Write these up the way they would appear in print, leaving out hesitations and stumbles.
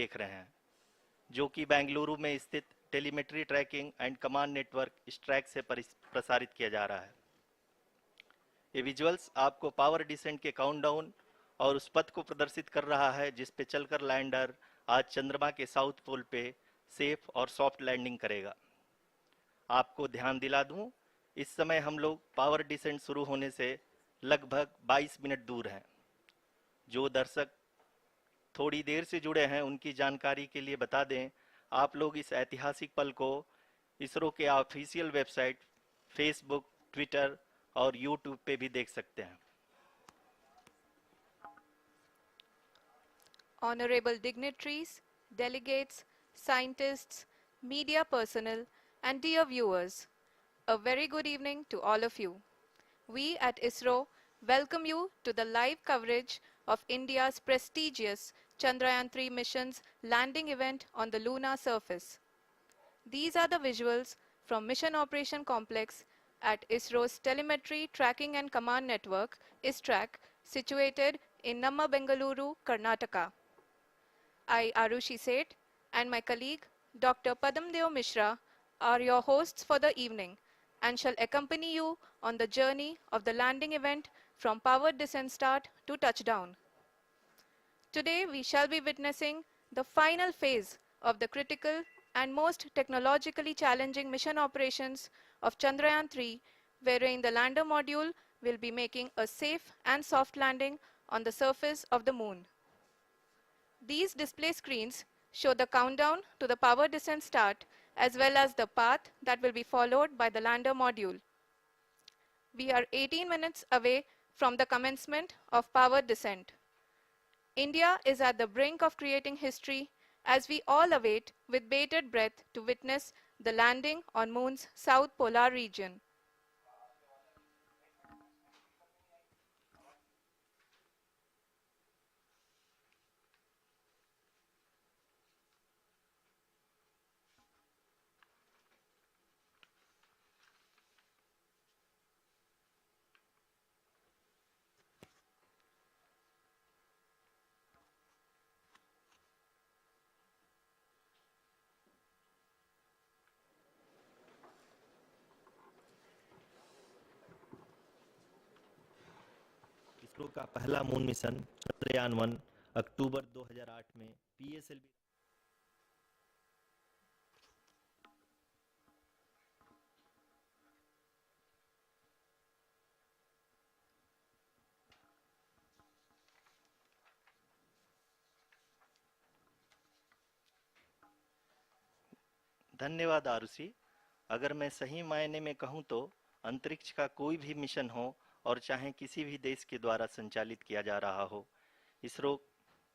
देख रहे हैं, जो कि बेंगलुरु में स्थित telemetry tracking and command network इस ट्रैक से प्रसारित किया जा रहा है। ये विजुअल्स आपको पावर डिसेंट के काउंटडाउन और उस पथ को प्रदर्शित कर रहा है जिस पे चलकर लैंडर आज चंद्रमा के साउथ पोल पे सेफ और सॉफ्ट लैंडिंग करेगा। आपको ध्यान दिला दूं, इस समय हम लोग पावर डिसेंट शुरू होने से लगभग 22 मिनट दूर हैं। जो दर्शक थोड़ी देर से जुड़े हैं उनकी जानकारी के लिए बता दें, आप लोग इस ऐतिहासिक पल को इसरो के ऑफिशियल वेबसाइट, फेसबुक, ट्विटर और यूट्यूब पे भी देख सकते हैं। Honorable dignitaries, delegates, scientists, media personnel, and dear viewers, a very good evening to all of you. We at ISRO welcome you to the live coverage of India's prestigious Chandrayaan-3 mission's landing event on the lunar surface. These are the visuals from Mission Operation Complex at ISRO's Telemetry Tracking and Command Network, ISTRAC, situated in Namma, Bengaluru, Karnataka. I, Arushi Seth, and my colleague, Dr. Padamdeo Mishra, are your hosts for the evening and shall accompany you on the journey of the landing event from powered descent start to touchdown. Today, we shall be witnessing the final phase of the critical and most technologically challenging mission operations of Chandrayaan-3, wherein the lander module will be making a safe and soft landing on the surface of the moon. These display screens show the countdown to the power descent start as well as the path that will be followed by the lander module. We are 18 minutes away from the commencement of power descent. India is at the brink of creating history as we all await with bated breath to witness the landing on Moon's south polar region. ISRO का पहला moon mission Chandrayaan one अक्टूबर 2008 में PSLV धन्यवाद आरुषि। अगर मैं सही मायने में कहूं तो अंतरिक्ष का कोई भी मिशन हो और चाहे किसी भी देश के द्वारा संचालित किया जा रहा हो, इसरो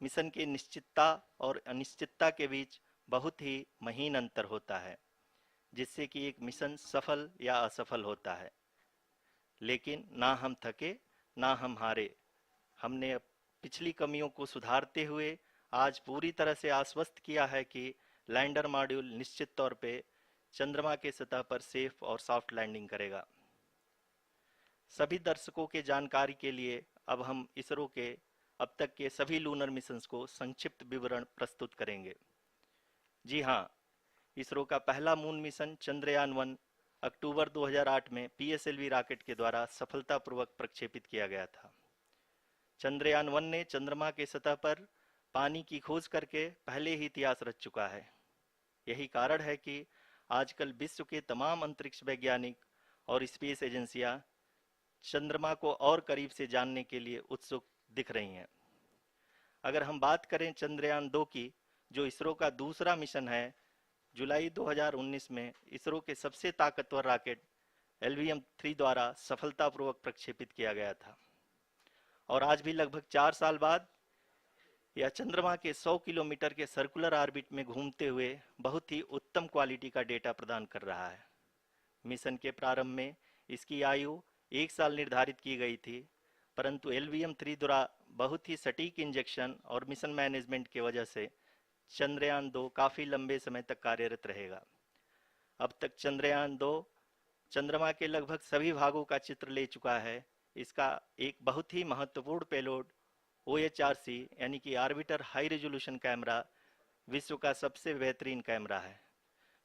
मिशन की निश्चितता और अनिश्चितता के बीच बहुत ही महीन अंतर होता है, जिससे कि एक मिशन सफल या असफल होता है। लेकिन ना हम थके ना हम हारे। हमने पिछली कमियों को सुधारते हुए आज पूरी तरह से आश्वस्त किया है कि लैंडर मॉड्यूल निश्चित तौर पे चंद्रमा के सतह पर सेफ और सॉफ्ट लैंडिंग करेगा। सभी दर्शकों के जानकारी के लिए अब हम इसरो के अब तक के सभी लूनर मिशंस को संक्षिप्त विवरण प्रस्तुत करेंगे। जी हाँ, इसरो का पहला मून मिशन चंद्रयान-1 अक्टूबर 2008 में पीएसएलवी रॉकेट के द्वारा सफलतापूर्वक प्रक्षेपित किया गया था। चंद्रयान-1 ने चंद्रमा के सतह पर पानी की खोज करके पहले ही इतिहास रच चुका है। यही कारण है कि आजकल विश्व के तमाम अंतरिक्ष वैज्ञानिक और स्पेस एजेंसियां चंद्रमा को और करीब से जानने के लिए उत्सुक दिख रही हैं। अगर हम बात करें चंद्रयान-2 की, जो इसरो का दूसरा मिशन है, जुलाई 2019 में इसरो के सबसे ताकतवर रॉकेट LVM-3 द्वारा सफलतापूर्वक प्रक्षेपित किया गया था और आज भी लगभग 4 साल बाद यह चंद्रमा के 100 किलोमीटर के सर्कुलर ऑर्बिट में घूमते हुए बहुत ही उत्तम क्वालिटी का डेटा प्रदान कर रहा है। मिशन के प्रारंभ में इसकी आयु 1 साल निर्धारित की गई थी, परंतु LVM-3 द्वारा बहुत ही सटीक इंजेक्शन और मिशन मैनेजमेंट की वजह से चंद्रयान-2 काफ़ी लंबे समय तक कार्यरत रहेगा। अब तक चंद्रयान-2 चंद्रमा के लगभग सभी भागों का चित्र ले चुका है। इसका एक बहुत ही महत्वपूर्ण पेलोड OHRC यानी कि ऑर्बिटर हाई रेजोल्यूशन कैमरा विश्व का सबसे बेहतरीन कैमरा है,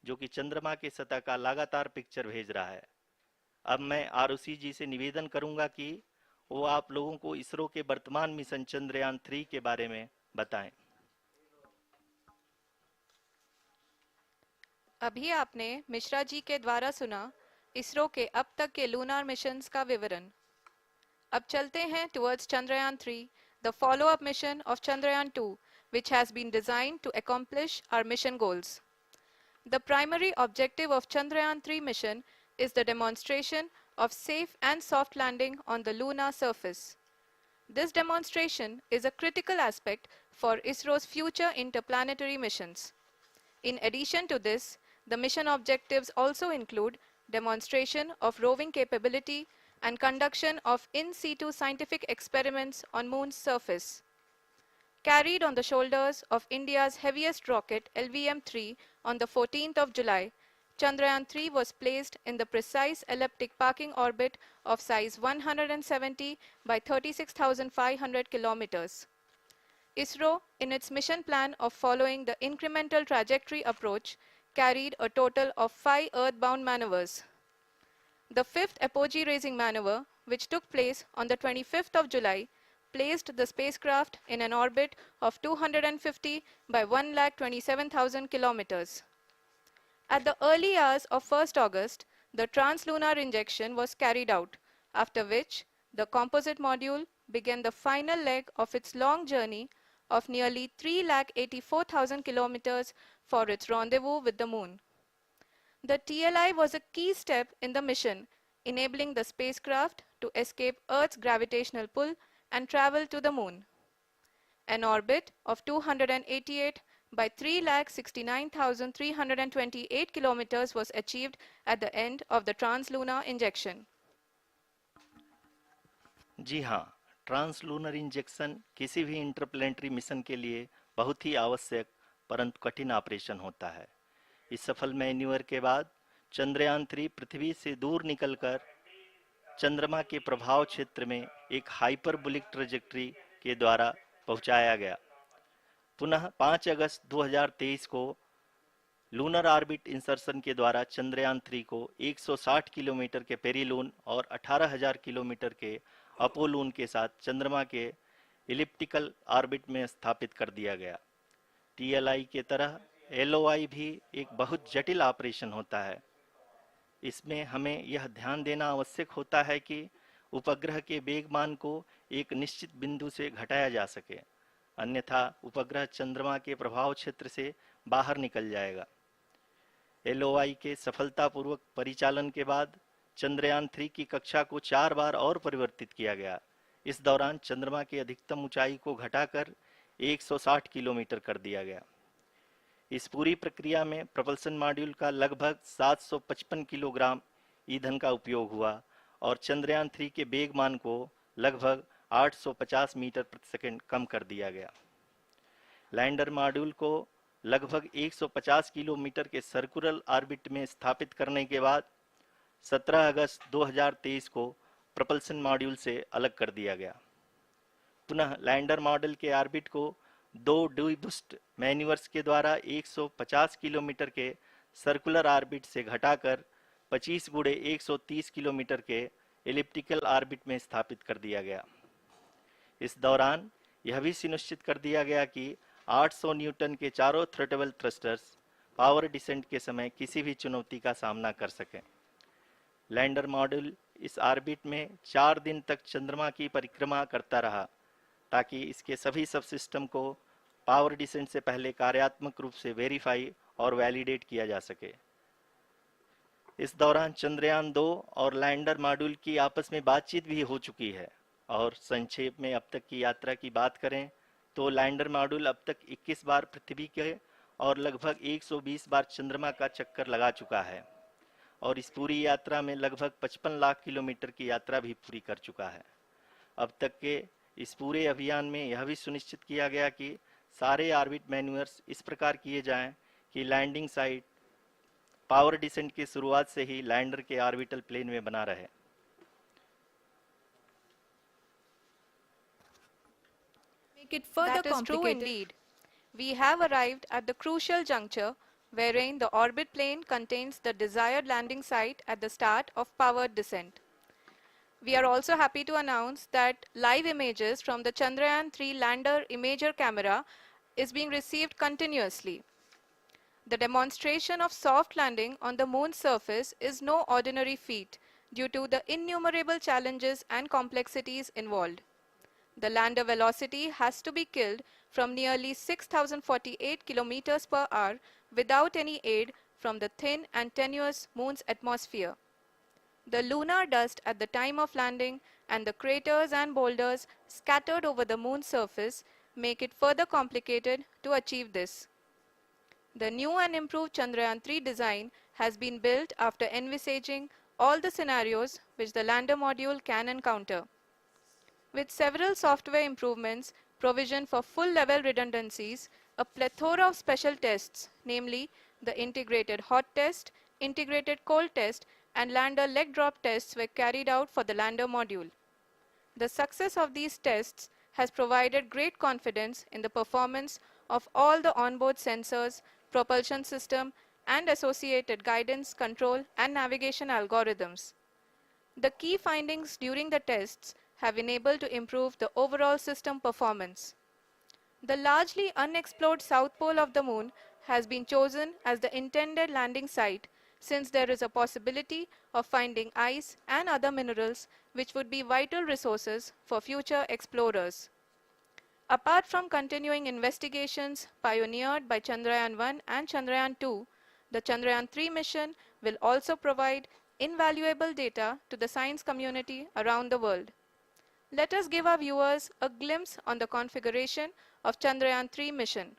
जो कि चंद्रमा की सतह का लगातार पिक्चर भेज रहा है। अब मैं आरुषि जी से निवेदन करूंगा कि वो आप लोगों को इसरो के वर्तमान मिशन चंद्रयान 3 के बारे में बताएं। अभी आपने मिश्रा जी के द्वारा सुना इसरो के अब तक के लूनार मिशंस का विवरण। अब चलते हैं towards Chandrayaan-3, the follow-up mission of Chandrayaan-2, which has been designed to accomplish our mission goals. The primary objective of Chandrayaan-3 mission is the demonstration of safe and soft landing on the lunar surface. This demonstration is a critical aspect for ISRO's future interplanetary missions. In addition to this, the mission objectives also include demonstration of roving capability and conduction of in situ scientific experiments on Moon's surface. Carried on the shoulders of India's heaviest rocket LVM-3 on the 14th of July, Chandrayaan-3 was placed in the precise elliptic parking orbit of size 170 by 36,500 kilometers. ISRO, in its mission plan of following the incremental trajectory approach, carried a total of 5 earthbound maneuvers. The fifth apogee-raising maneuver, which took place on the 25th of July, placed the spacecraft in an orbit of 250 by 1,27,000 kilometers. At the early hours of 1st August, the translunar injection was carried out, after which the composite module began the final leg of its long journey of nearly 3,84,000 kilometers for its rendezvous with the Moon. The TLI was a key step in the mission, enabling the spacecraft to escape Earth's gravitational pull and travel to the Moon. An orbit of 288 by 3,69,328 kilometers was achieved at the end of the translunar injection. जी हाँ, translunar injection किसी भी interplanetary mission के लिए बहुत ही आवश्यक परंतु कठिन operation होता है। इस सफल मैन्यूअर के बाद चंद्रयान 3 पृथ्वी से दूर निकलकर चंद्रमा के प्रभाव क्षेत्र में एक हाइपरबोलिक ट्रेजेक्ट्री के द्वारा पहुंचाया गया। पुनः 5 अगस्त 2023 को लूनर ऑर्बिट इंसर्शन के द्वारा चंद्रयान 3 को 160 किलोमीटर के पेरिलून और 18,000 किलोमीटर के अपोलून के साथ चंद्रमा के इलिप्टिकल ऑर्बिट में स्थापित कर दिया गया। टीएलआई के तरह एलओआई भी एक बहुत जटिल ऑपरेशन होता है। इसमें हमें यह ध्यान देना आवश्यक होता है कि उपग्रह के वेगमान को एक निश्चित बिंदु से घटाया जा सके, अन्यथा उपग्रह चंद्रमा के प्रभाव क्षेत्र से बाहर निकल जाएगा। एलओआई के सफलतापूर्वक परिचालन के बाद चंद्रयान 3 की कक्षा को 4 बार और परिवर्तित किया गया। इस दौरान चंद्रमा की अधिकतम ऊंचाई को घटाकर 160 किलोमीटर कर दिया गया। इस पूरी प्रक्रिया में प्रपल्सन मॉड्यूल का लगभग 755 किलोग्राम ईंधन का उपयोग हुआ और चंद्रयान 3 के वेगमान को लगभग 850 मीटर प्रति सेकंड कम कर दिया गया। लैंडर मॉड्यूल को लगभग 150 किलोमीटर के सर्कुलर ऑर्बिट में स्थापित करने के बाद 17 अगस्त 2023 को प्रपल्सन मॉड्यूल से अलग कर दिया गया। पुनः लैंडर मॉडल के ऑर्बिट को 2 डीबूस्ट मैन्यूवर्स के द्वारा 150 किलोमीटर के सर्कुलर ऑर्बिट से घटाकर 25 गुणे 130 किलोमीटर के एलिप्टिकल ऑर्बिट में स्थापित कर दिया गया। इस दौरान यह भी सुनिश्चित कर दिया गया कि 800 न्यूटन के चारों थ्रोटेबल थ्रस्टर्स पावर डिसेंट के समय किसी भी चुनौती का सामना कर सकें। लैंडर मॉड्यूल इस ऑर्बिट में 4 दिन तक चंद्रमा की परिक्रमा करता रहा ताकि इसके सभी सब सिस्टम को पावर डिसेंट से पहले कार्यात्मक रूप से वेरीफाई और वैलिडेट किया जा सके। इस दौरान चंद्रयान 2 और लैंडर मॉड्यूल की आपस में बातचीत भी हो चुकी है। और संक्षेप में अब तक की यात्रा की बात करें तो लैंडर मॉड्यूल अब तक 21 बार पृथ्वी के और लगभग 120 बार चंद्रमा का चक्कर लगा चुका है और इस पूरी यात्रा में लगभग 55 लाख किलोमीटर की यात्रा भी पूरी कर चुका है। अब तक के इस पूरे अभियान में यह भी सुनिश्चित किया गया कि सारे ऑर्बिट मैन्यूअर्स इस प्रकार किए जाएं कि लैंडिंग साइट पावर डिसेंट की शुरुआत से ही लैंडर के ऑर्बिटल प्लेन में बना रहे। Make it further complicated. That is true indeed. We have arrived at the crucial juncture wherein the orbit plane contains the desired landing site at the start of powered descent. We are also happy to announce that live images from the Chandrayaan-3 lander imager camera is being received continuously. The demonstration of soft landing on the moon's surface is no ordinary feat due to the innumerable challenges and complexities involved. The lander velocity has to be killed from nearly 6,048 kilometers per hour without any aid from the thin and tenuous moon's atmosphere. The lunar dust at the time of landing and the craters and boulders scattered over the moon's surface make it further complicated to achieve this. The new and improved Chandrayaan-3 design has been built after envisaging all the scenarios which the lander module can encounter. With several software improvements, provision for full-level redundancies, a plethora of special tests, namely the integrated hot test, integrated cold test, and lander leg drop tests were carried out for the lander module. The success of these tests has provided great confidence in the performance of all the onboard sensors, propulsion system, and associated guidance, control, and navigation algorithms. The key findings during the tests have enabled to improve the overall system performance. The largely unexplored south pole of the moon has been chosen as the intended landing site since there is a possibility of finding ice and other minerals which would be vital resources for future explorers. Apart from continuing investigations pioneered by Chandrayaan-1 and Chandrayaan-2, the Chandrayaan-3 mission will also provide invaluable data to the science community around the world. Let us give our viewers a glimpse on the configuration of Chandrayaan-3 mission.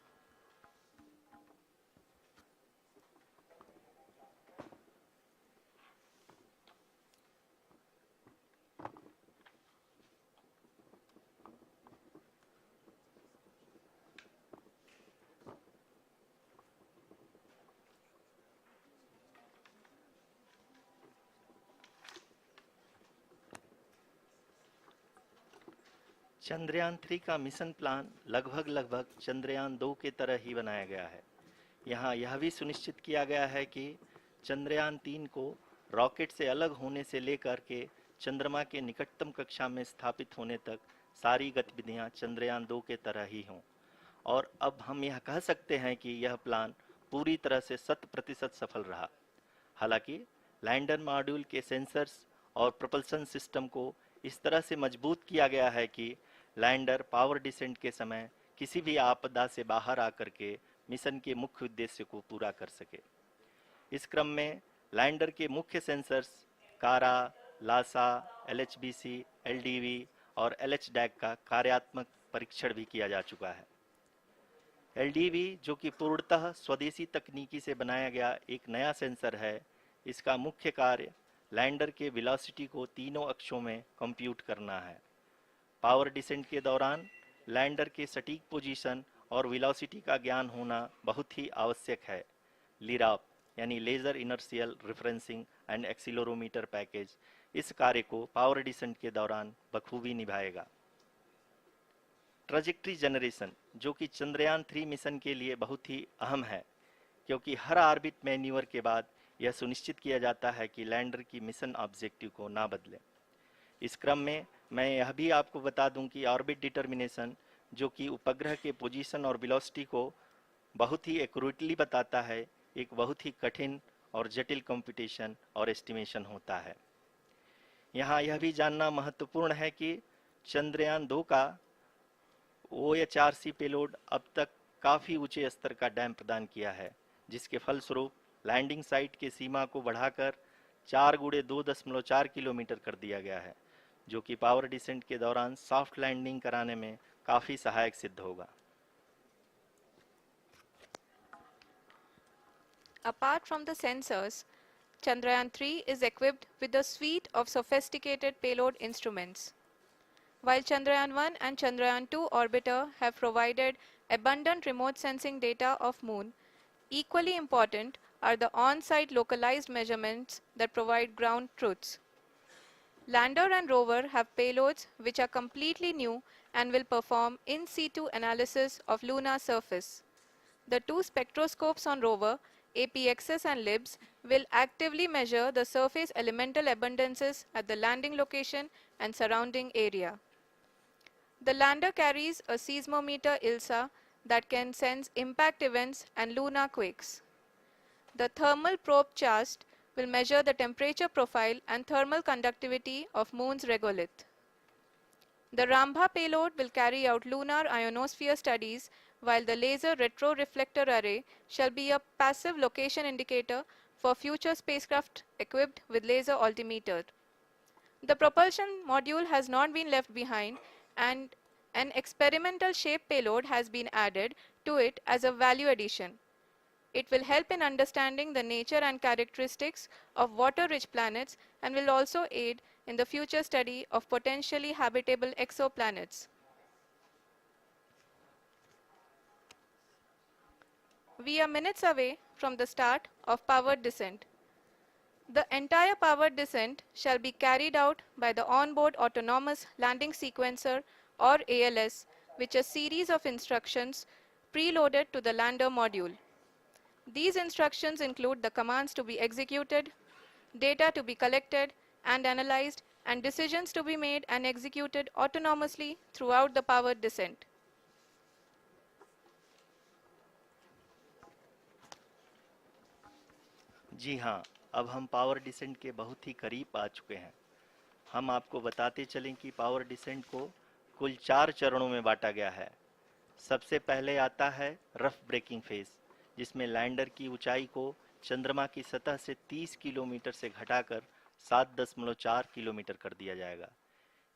Chandrayaan 3 का mission plan लगभग चंद्रयान 2 के तरह ही बनाया गया है। यहाँ यह भी सुनिश्चित किया गया है कि चंद्रयान 3 को रॉकेट से अलग होने से लेकर के चंद्रमा के निकटतम कक्षा में स्थापित होने तक सारी गतिविधियां चंद्रयान 2 के तरह ही हों। और अब हम यह कह सकते हैं कि यह प्लान पूरी तरह से 100% सफल रहा। हालांकि लैंडर मॉड्यूल के सेंसर्स और प्रोपल्शन सिस्टम को इस तरह से मजबूत किया गया है कि लैंडर पावर डिसेंट के समय किसी भी आपदा से बाहर आकर के मिशन के मुख्य उद्देश्य को पूरा कर सके। इस क्रम में लैंडर के मुख्य सेंसर्स कारा, लासा, एलएचबीसी, एलडीवी और एलएचडैक का कार्यात्मक परीक्षण भी किया जा चुका है। एलडीवी, जो कि पूर्णतः स्वदेशी तकनीकी से बनाया गया एक नया सेंसर है, इसका मुख्य कार्य लैंडर के वेलोसिटी को तीनों अक्षों में कंप्यूट करना है। पावर डिसेंट के दौरान लैंडर के सटीक पोजीशन और वेलोसिटी का ज्ञान होना बहुत ही आवश्यक है। लिराप यानी laser inertial referencing and accelerometer package इस कार्य को पावर डिसेंट के दौरान बखूबी निभाएगा। ट्रैजेक्टरी जनरेशन, जो कि चंद्रयान 3 मिशन के लिए बहुत ही अहम है, क्योंकि हर ऑर्बिट मैन्यूवर के बाद यह सुनिश्चित किया जाता है कि लैंडर की मिशन ऑब्जेक्टिव को ना बदले। इस क्रम में मैं यह भी आपको बता दूं कि ऑर्बिट डिटर्मिनेशन, जो कि उपग्रह के पोजीशन और वेलोसिटी को बहुत ही एक्यूरेटली बताता है, एक बहुत ही कठिन और जटिल कंप्यूटेशन और एस्टिमेशन होता है। यहाँ यह भी जानना महत्वपूर्ण है कि चंद्रयान 2 का OHRC पेलोड अब तक काफ़ी ऊंचे स्तर का डैम प्रदान किया है, जिसके फलस्वरूप लैंडिंग साइट के सीमा को बढ़ाकर 4 × 2.4 किलोमीटर कर दिया गया है, जो कि पावर डिसेंट के दौरान सॉफ्ट लैंडिंग कराने में काफ़ी सहायक सिद्ध होगा। Apart from the sensors, Chandrayaan-3 is equipped with a suite of sophisticated payload instruments. While Chandrayaan-1 and Chandrayaan-2 orbiter have provided abundant remote sensing data of Moon, equally important are the on-site localized measurements that provide ground truths. Lander and rover have payloads which are completely new and will perform in situ analysis of lunar surface. The two spectroscopes on rover, APXS and LIBS, will actively measure the surface elemental abundances at the landing location and surrounding area. The lander carries a seismometer ILSA that can sense impact events and lunar quakes. The thermal probe CHAST will measure the temperature profile and thermal conductivity of Moon's regolith. The Rambha payload will carry out lunar ionosphere studies, while the laser retroreflector array shall be a passive location indicator for future spacecraft equipped with laser altimeter. The propulsion module has not been left behind, and an experimental shape payload has been added to it as a value addition. It will help in understanding the nature and characteristics of water-rich planets and will also aid in the future study of potentially habitable exoplanets. We are minutes away from the start of powered descent. The entire powered descent shall be carried out by the onboard autonomous landing sequencer, or ALS, which is a series of instructions preloaded to the lander module. These instructions include the commands to be executed, data to be collected and analyzed, and decisions to be made and executed autonomously throughout the powered descent. जी हाँ, अब हम power descent के बहुत ही करीब आ चुके हैं। हम आपको बताते चलें कि पावर डिसेंट को कुल 4 चरणों में बांटा गया है। सबसे पहले आता है रफ ब्रेकिंग फेज, जिसमें लैंडर की ऊंचाई को चंद्रमा की सतह से 30 किलोमीटर से घटाकर 7.4 किलोमीटर कर दिया जाएगा।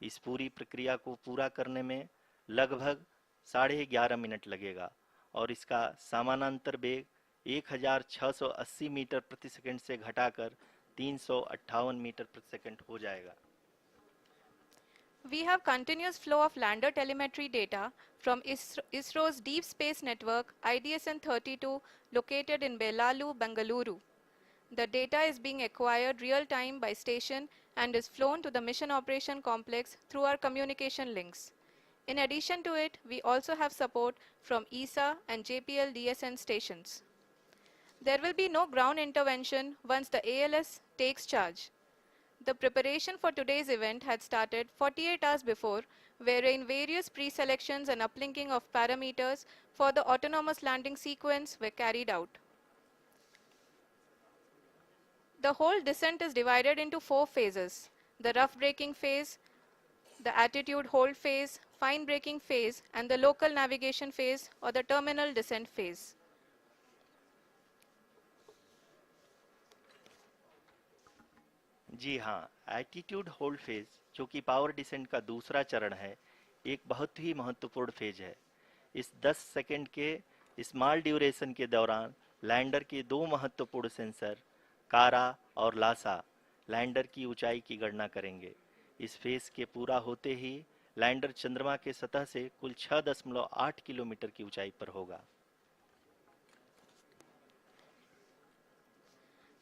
इस पूरी प्रक्रिया को पूरा करने में लगभग 11.5 मिनट लगेगा और इसका समानांतर वेग 1680 मीटर प्रति सेकंड से घटाकर 358 मीटर प्रति सेकंड हो जाएगा। We have continuous flow of lander telemetry data from ISRO's Deep Space Network IDSN-32 located in Belalu, Bengaluru. The data is being acquired real-time by station and is flown to the Mission Operation Complex through our communication links. In addition to it, we also have support from ESA and JPL DSN stations. There will be no ground intervention once the ALS takes charge. The preparation for today's event had started 48 hours before, wherein various pre-selections and uplinking of parameters for the autonomous landing sequence were carried out. The whole descent is divided into 4 phases: the rough braking phase, the attitude hold phase, fine braking phase, and the local navigation phase or the terminal descent phase. जी हाँ, attitude hold phase, जो कि power descent का दूसरा चरण है, एक बहुत ही महत्वपूर्ण फेज है। इस 10 सेकंड के स्मॉल ड्यूरेशन के दौरान लैंडर के 2 महत्वपूर्ण सेंसर कारा और लासा लैंडर की ऊंचाई की गणना करेंगे। इस फेज के पूरा होते ही लैंडर चंद्रमा के सतह से कुल 6.8 किलोमीटर की ऊंचाई पर होगा।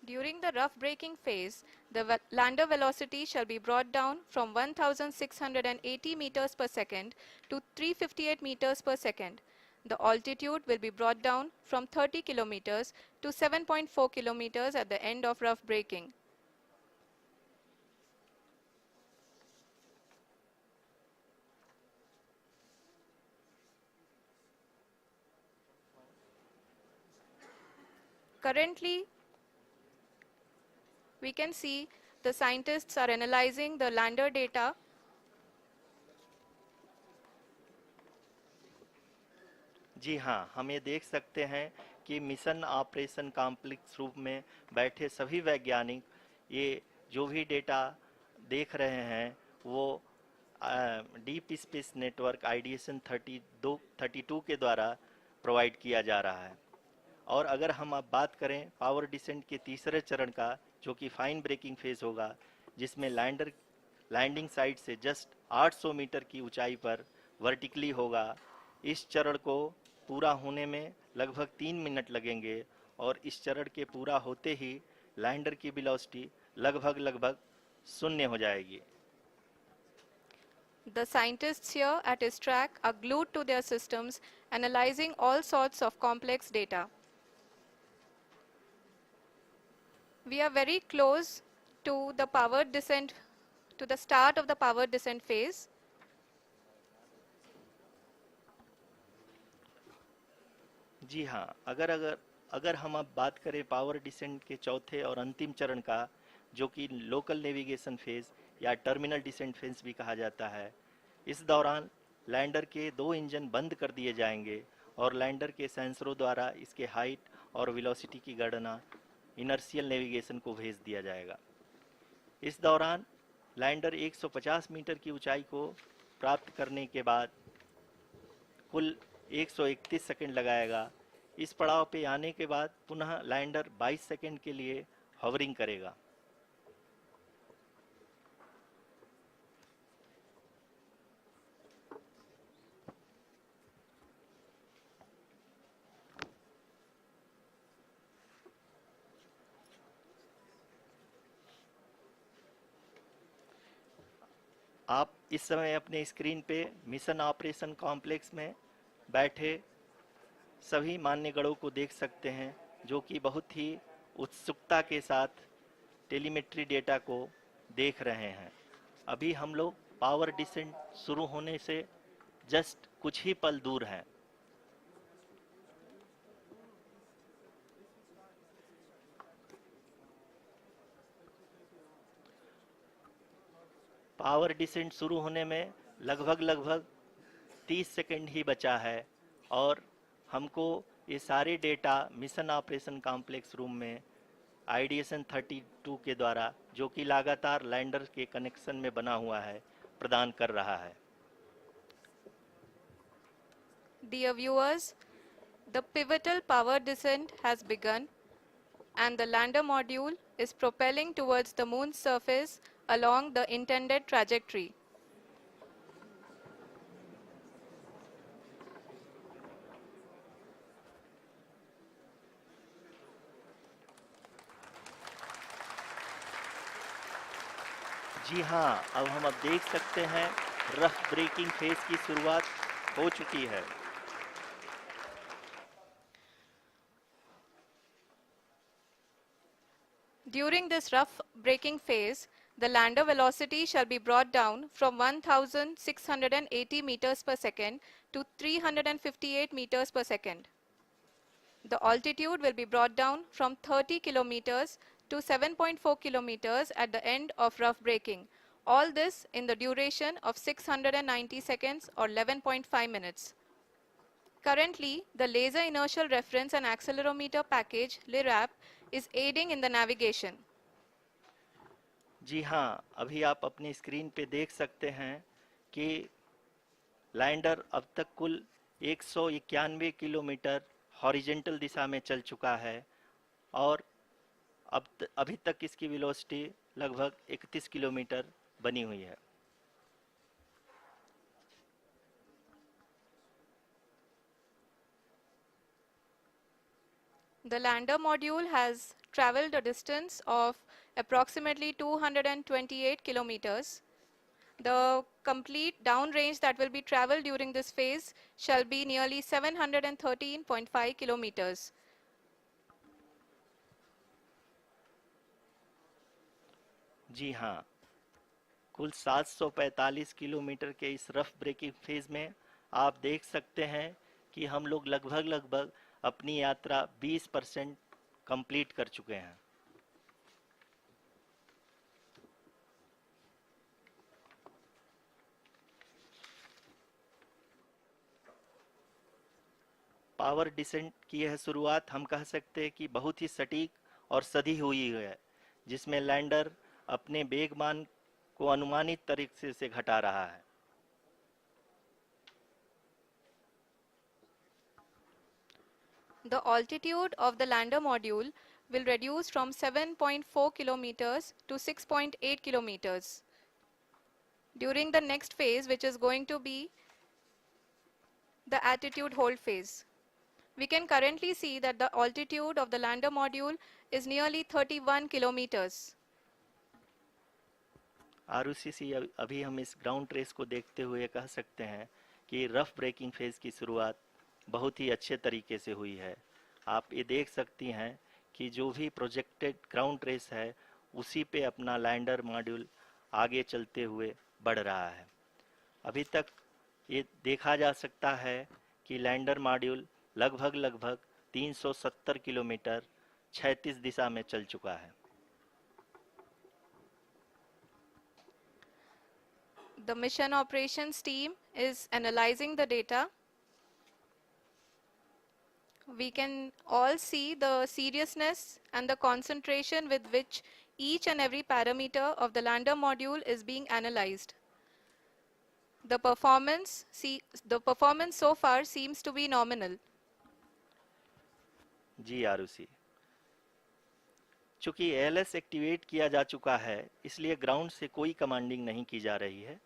During the rough braking phase, the lander velocity shall be brought down from 1680 meters per second to 358 meters per second. The altitude will be brought down from 30 kilometers to 7.4 kilometers at the end of rough braking. Currently, we can see the scientists are analyzing the lander data. जी हाँ, हम ये देख सकते हैं कि mission operation complex रूप में बैठे सभी वैज्ञानिक ये जो भी डेटा देख रहे हैं वो डीप स्पेस नेटवर्क IDSN 32 के द्वारा प्रोवाइड किया जा रहा है। और अगर हम अब बात करें पावर डिसेंट के तीसरे चरण का, जो कि फाइन ब्रेकिंग फेज होगा, जिसमें लैंडिंग साइट से जस्ट 800 मीटर की ऊंचाई पर वर्टिकली होगा। इस चरण को पूरा होने में लगभग 3 मिनट लगेंगे और इस चरण के पूरा होते ही लैंडर की वेलोसिटी लगभग 0 हो जाएगी। The scientists here at ISRO are glued to their systems, analyzing all sorts of complex data. We are very close to the powered descent, to the start of the powered descent phase. जी हाँ, अगर अगर अगर हम अब बात करें power descent के चौथे और अंतिम चरण का, जो कि लोकल नेविगेशन फेज या टर्मिनल डिसेंट फेज भी कहा जाता है, इस दौरान लैंडर के दो इंजन बंद कर दिए जाएंगे और लैंडर के सेंसरों द्वारा इसके हाइट और वेलोसिटी की गणना इनर्शियल नेविगेशन को भेज दिया जाएगा। इस दौरान लैंडर 150 मीटर की ऊंचाई को प्राप्त करने के बाद कुल 131 सेकंड लगाएगा। इस पड़ाव पे आने के बाद पुनः लैंडर 22 सेकंड के लिए हॉवरिंग करेगा। आप इस समय अपने स्क्रीन पे मिशन ऑपरेशन कॉम्प्लेक्स में बैठे सभी मान्यगणों को देख सकते हैं, जो कि बहुत ही उत्सुकता के साथ टेलीमेट्री डेटा को देख रहे हैं। अभी हम लोग पावर डिसेंट शुरू होने से जस्ट कुछ ही पल दूर हैं। पावर डिसेंट शुरू होने में लगभग 30 सेकंड ही बचा है और हमको ये सारे data mission operation complex room में आईडीएसएन 32 के द्वारा, जो कि लगातार लैंडर के कनेक्शन में बना हुआ है, प्रदान कर रहा है। Dear viewers, the pivotal power descent has begun and the lander module is propelling towards the moon's surface along the intended trajectory. जी हाँ, अब देख सकते हैं रफ ब्रेकिंग फेज की शुरुआत हो चुकी है। During this rough braking phase, the lander velocity shall be brought down from 1680 meters per second to 358 meters per second. The altitude will be brought down from 30 kilometers to 7.4 kilometers at the end of rough braking. All this in the duration of 690 seconds or 11.5 minutes. Currently, the Laser Inertial Reference and Accelerometer package (LIRAP) is aiding in the navigation. जी हाँ, अभी आप अपनी screen पे देख सकते हैं कि lander अब तक कुल 191 किलोमीटर हॉरिजेंटल दिशा में चल चुका है और अभी तक इसकी वेलोसिटी लगभग 31 किलोमीटर बनी हुई है। The lander module has traveled a distance of approximately 228 kilometers. The complete downrange that will be traveled during this phase shall be nearly 713.5 kilometers. जी हाँ, कुल 745 किलोमीटर के इस रफ ब्रेकिंग फेज में आप देख सकते हैं कि हम लोग लगभग अपनी यात्रा 20% कंप्लीट कर चुके हैं। पावर डिसेंट की यह शुरुआत हम कह सकते हैं कि बहुत ही सटीक और सधी हुई है, जिसमें लैंडर अपने वेगमान को अनुमानित तरीके से घटा रहा है। The altitude of the lander module will reduce from 7.4 kilometers to 6.8 kilometers. During the next phase, which is going to be the attitude hold phase. We can currently see that the altitude of the lander module is nearly 31 kilometers. Arushi, अभी हम इस ground trace को देखते हुए कह सकते हैं कि रफ ब्रेकिंग फेज की शुरुआत बहुत ही अच्छे तरीके से हुई है। आप ये देख सकती हैं कि जो भी प्रोजेक्टेड ग्राउंड ट्रेस है उसी पे अपना लैंडर मॉड्यूल आगे चलते हुए बढ़ रहा है। अभी तक ये देखा जा सकता है कि लैंडर मॉड्यूल लगभग लगभग 370 किलोमीटर क्षैतिज दिशा में चल चुका है। The mission operations team is analyzing the data. We can all see the seriousness and the concentration with which each and every parameter of the lander module is being analyzed. The performance so far seems to be nominal. जी आरुषि, चूंकि ALS activate किया जा चुका है इसलिए ground से कोई commanding नहीं की जा रही है।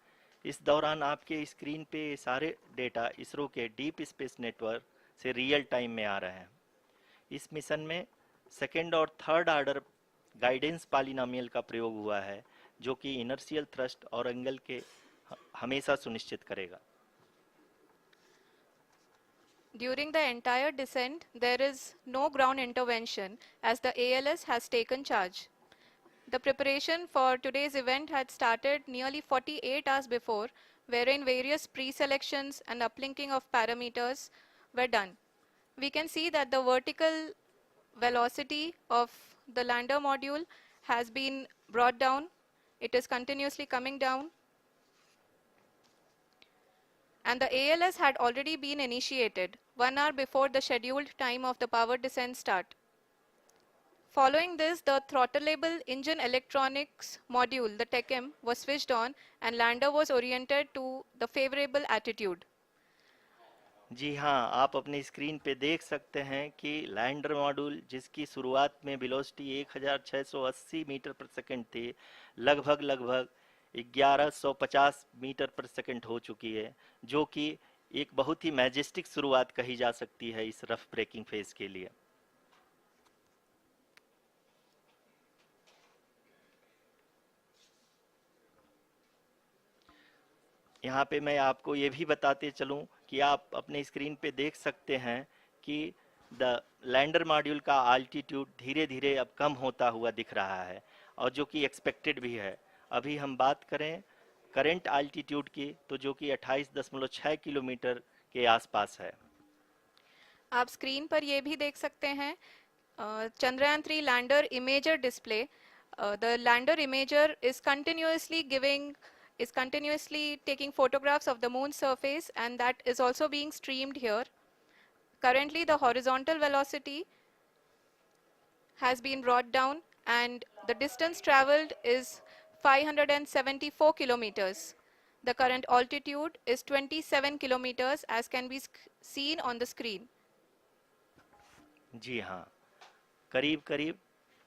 इस दौरान आपके स्क्रीन पे सारे डेटा इसरो के डीप स्पेस नेटवर्क से रियल टाइम में आ रहे हैं। इस मिशन में सेकेंड और थर्ड ऑर्डर गाइडेंस पॉलिनोमियल का प्रयोग हुआ है जो कि इनर्शियल थ्रस्ट और एंगल के हमेशा सुनिश्चित करेगा। During the entire descent, there is no ground intervention as the ALS has taken charge. The preparation for today's event had started nearly 48 hours before, wherein various pre-selections and uplinking of parameters were done. We can see that the vertical velocity of the lander module has been brought down. It is continuously coming down. And the ALS had already been initiated 1 hour before the scheduled time of the power descent start. Following this, the throttleable engine electronics module, the TECM, was switched on and lander was oriented to the favorable attitude. जी हाँ, आप अपनी screen पे देख सकते हैं कि lander module जिसकी शुरुआत में वेलोसिटी 1680 मीटर पर सेकंड थी, लगभग लगभग 1150 मीटर पर सेकंड हो चुकी है, जो कि एक बहुत ही मैजेस्टिक शुरुआत कही जा सकती है इस रफ ब्रेकिंग फेज के लिए। यहाँ पे मैं आपको ये भी बताते चलूँ कि आप अपने स्क्रीन पे देख सकते हैं कि द लैंडर मॉड्यूल का आल्टीट्यूड धीरे धीरे अब कम होता हुआ दिख रहा है और जो कि एक्सपेक्टेड भी है। अभी हम बात करें करंट आल्टीट्यूड की तो जो कि 28.6 किलोमीटर के आसपास है। आप स्क्रीन पर ये भी देख सकते हैं Chandrayaan 3 lander imager display. The lander imager is continuously taking photographs of the moon's surface, and that is also being streamed here. Currently, the horizontal velocity has been brought down and the distance traveled is 574 kilometers. The current altitude is 27 kilometers as can be seen on the screen. जी हाँ, करीब करीब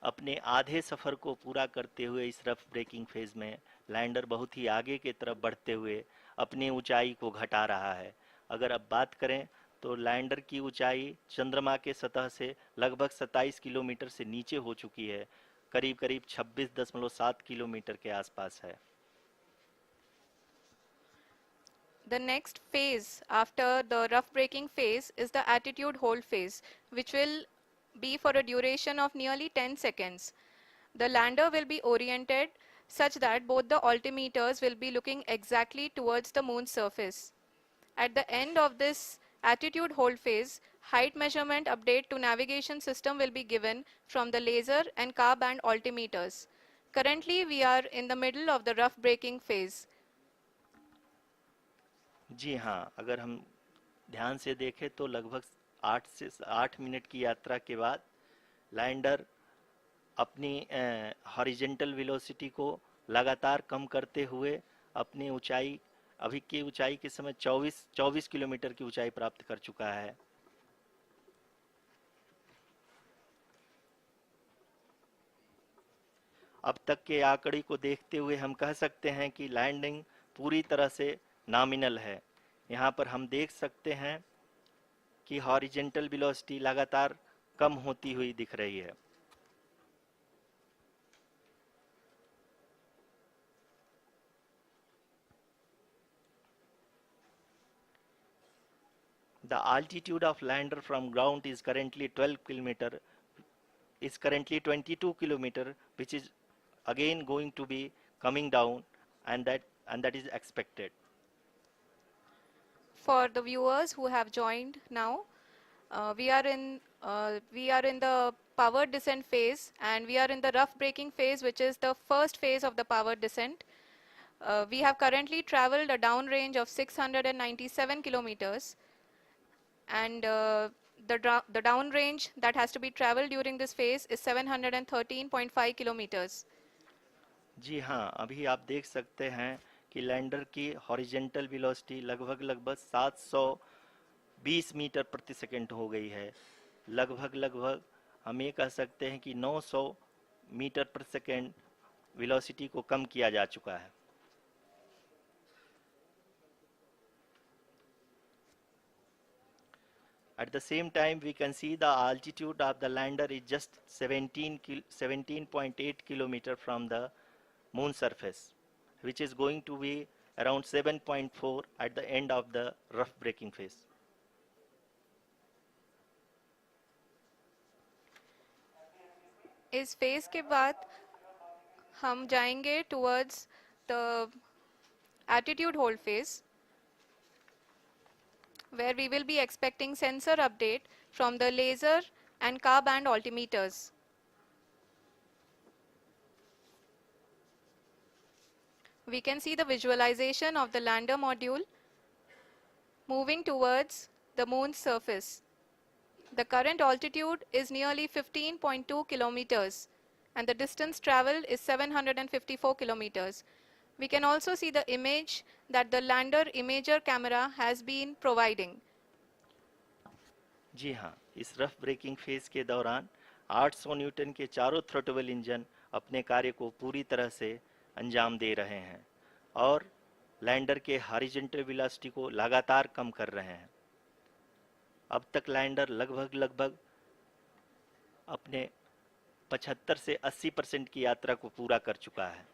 अपने आधे सफ़र को पूरा करते हुए इस रफ ब्रेकिंग फेज में लैंडर बहुत ही आगे की तरफ बढ़ते हुए अपनी ऊंचाई को घटा रहा है। अगर अब बात करें तो लैंडर की ऊंचाई चंद्रमा के सतह से लगभग 27 किलोमीटर से नीचे हो चुकी है, करीब करीब 26.7 किलोमीटर के आसपास है। The next phase after the rough braking phase is the attitude hold phase, which will be for a duration of nearly 10 seconds. The lander will be oriented such that both the altimeters will be looking exactly towards the moon's surface. At the end of this attitude hold phase, height measurement update to navigation system will be given from the laser and car band altimeters. Currently, we are in the middle of the rough braking phase. जी हाँ, अगर हम ध्यान से देखें तो लगभग 8 minute की यात्रा के बाद लैंडर अपनी हॉरिजेंटल वेलोसिटी को लगातार कम करते हुए अपनी ऊंचाई अभी की ऊंचाई के समय 24 किलोमीटर की ऊंचाई प्राप्त कर चुका है। अब तक के आंकड़े को देखते हुए हम कह सकते हैं कि लैंडिंग पूरी तरह से नॉमिनल है। यहाँ पर हम देख सकते हैं कि हॉरिजेंटल वेलोसिटी लगातार कम होती हुई दिख रही है। The altitude of lander from ground is currently 22 kilometer, which is again going to be coming down, and that is expected. For the viewers who have joined now, we are in the power descent phase, and we are in the rough braking phase, which is the first phase of the power descent. We have currently traveled a downrange of 697 kilometers, and the downrange that has to be traveled during this phase is 713.5 kilometers. जी हाँ, अभी आप देख सकते हैं कि lander की horizontal velocity लगभग 720 metre प्रति सेकंड हो गई है। लगभग हम ये कह सकते हैं कि 900 मीटर प्रति सेकंड वेलोसिटी को कम किया जा चुका है। At the same time, we can see the altitude of the lander is just 17.8 kilometer from the moon surface, which is going to be around 7.4 at the end of the rough braking phase. इस phase के बाद हम जाएंगे towards the attitude hold phase, where we will be expecting sensor update from the laser and car band altimeters. We can see the visualization of the lander module moving towards the moon's surface. The current altitude is nearly 15.2 kilometers, and the distance traveled is 754 kilometers. We can also see the image that the lander imager camera has been providing. जी हाँ, इस rough breaking phase के दौरान 800 Newton के चारों throttle engine अपने कार्य को पूरी तरह से अंजाम दे रहे हैं और लैंडर के हॉरिजॉन्टल वेलोसिटी को लगातार कम कर रहे हैं। अब तक लैंडर लगभग अपने 75 से 80% की यात्रा को पूरा कर चुका है।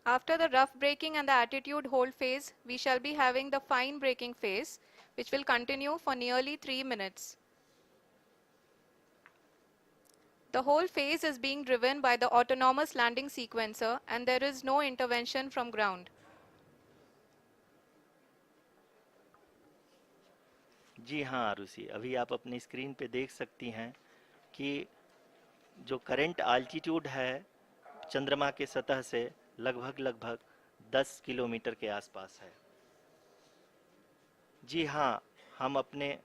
After the rough braking and the attitude hold phase, we shall be having the fine braking phase, which will continue for nearly 3 minutes. The whole phase is being driven by the autonomous landing sequencer, and there is no intervention from ground. जी हाँ आरुषि, अभी आप अपनी screen पे देख सकती हैं कि जो करंट आल्टीट्यूड है चंद्रमा के सतह से लगभग 10 किलोमीटर के आसपास है। जी हाँ, हम अपने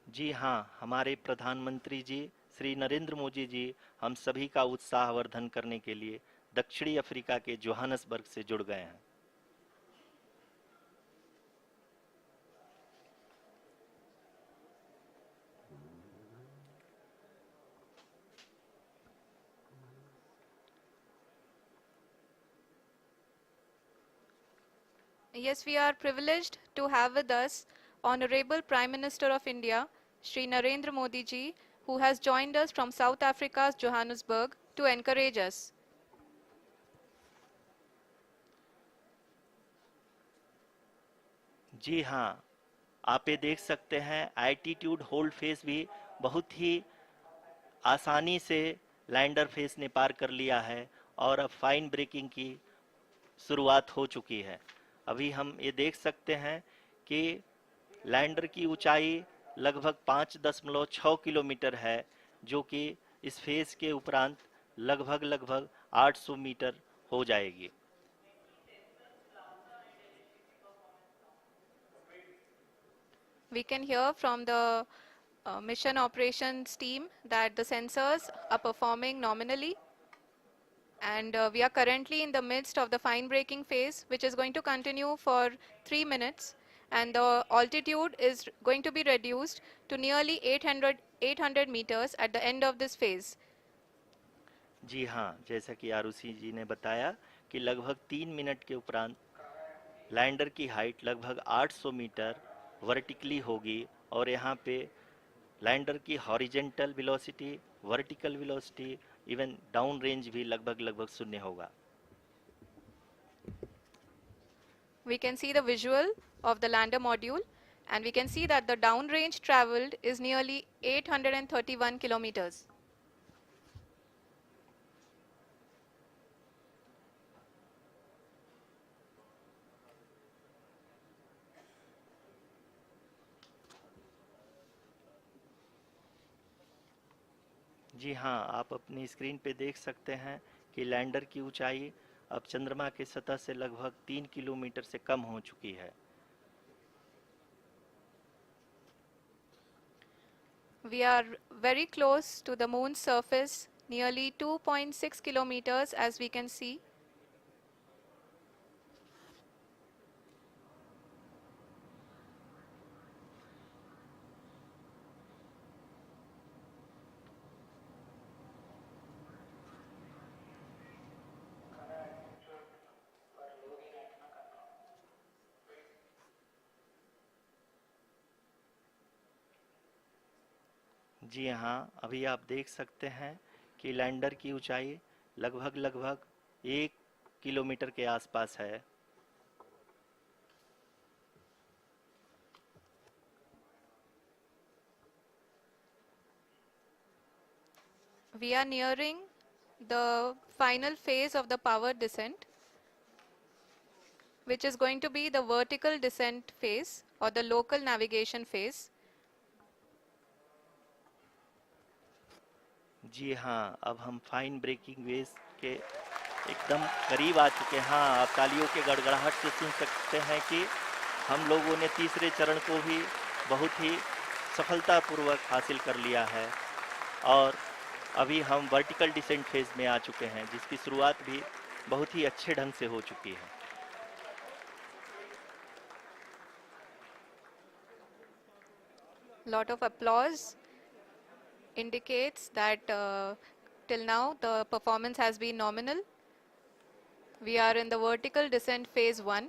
जी हाँ, हमारे प्रधानमंत्री जी श्री नरेंद्र मोदी जी हम सभी का उत्साहवर्धन करने के लिए दक्षिणी अफ्रीका के जोहानसबर्ग से जुड़ गए हैं। Yes, we are privileged to have with us Honorable Prime Minister of India, Shri Narendra Modi ji, who has joined us from South Africa's Johannesburg to encourage us. जी हाँ, आप ये देख सकते हैं एल्टीट्यूड होल्ड फेस भी बहुत ही आसानी से लैंडर फेस ने पार कर लिया है और अब फाइन ब्रेकिंग की शुरुआत हो चुकी है। अभी हम ये देख सकते हैं कि लैंडर की ऊंचाई लगभग 5.6 किलोमीटर है, जो कि इस फेज के उपरांत लगभग 800 मीटर हो जाएगी। We can hear from the mission operations team that the sensors are performing nominally, and we are currently in the midst of the fine braking phase, which is going to continue for 3 minutes, and the altitude is going to be reduced to nearly 800 meters at the end of this phase. जी हाँ, जैसा कि आरुषि जी ने बताया कि लगभग 3 minute के उपरांत lander की हाइट लगभग 800 मीटर वर्टिकली होगी और यहाँ पे लैंडर की horizontal velocity, vertical velocity, even down range भी लगभग लगभग शून्य होगा। We can see the visual of the lander module, and we can see that the downrange traveled is nearly 831 kilometers. जी हाँ, आप अपनी स्क्रीन पे देख सकते हैं कि लैंडर की ऊंचाई अब चंद्रमा की सतह से लगभग 3 किलोमीटर से कम हो चुकी है। We are very close to the moon's surface, nearly 2.6 kilometers as we can see. जी हाँ, अभी आप देख सकते हैं कि लैंडर की ऊंचाई लगभग लगभग 1 किलोमीटर के आसपास है। We are nearing the final phase of the power descent, which is going to be the vertical descent phase or the local navigation phase. जी हाँ, अब हम फाइन ब्रेकिंग वेव्स के एकदम करीब आ चुके हैं। हाँ, आप तालियों के गड़गड़ाहट से सुन सकते हैं कि हम लोगों ने तीसरे चरण को भी बहुत ही सफलतापूर्वक हासिल कर लिया है और अभी हम वर्टिकल डिसेंट फेज में आ चुके हैं, जिसकी शुरुआत भी बहुत ही अच्छे ढंग से हो चुकी है। Lot of applause indicates that till now the performance has been nominal. We are in the vertical descent phase 1.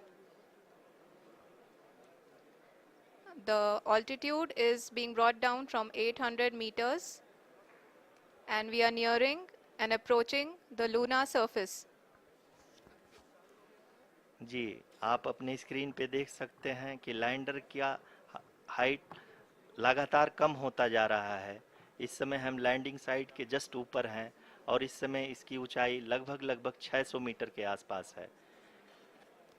The altitude is being brought down from 800 meters and we are nearing and approaching the lunar surface. जी, आप अपनी screen पे देख सकते हैं कि lander का height लगातार कम होता जा रहा है। इस समय हम लैंडिंग साइट के जस्ट ऊपर हैं और इस समय इसकी ऊंचाई लगभग लगभग 600 मीटर के आसपास है।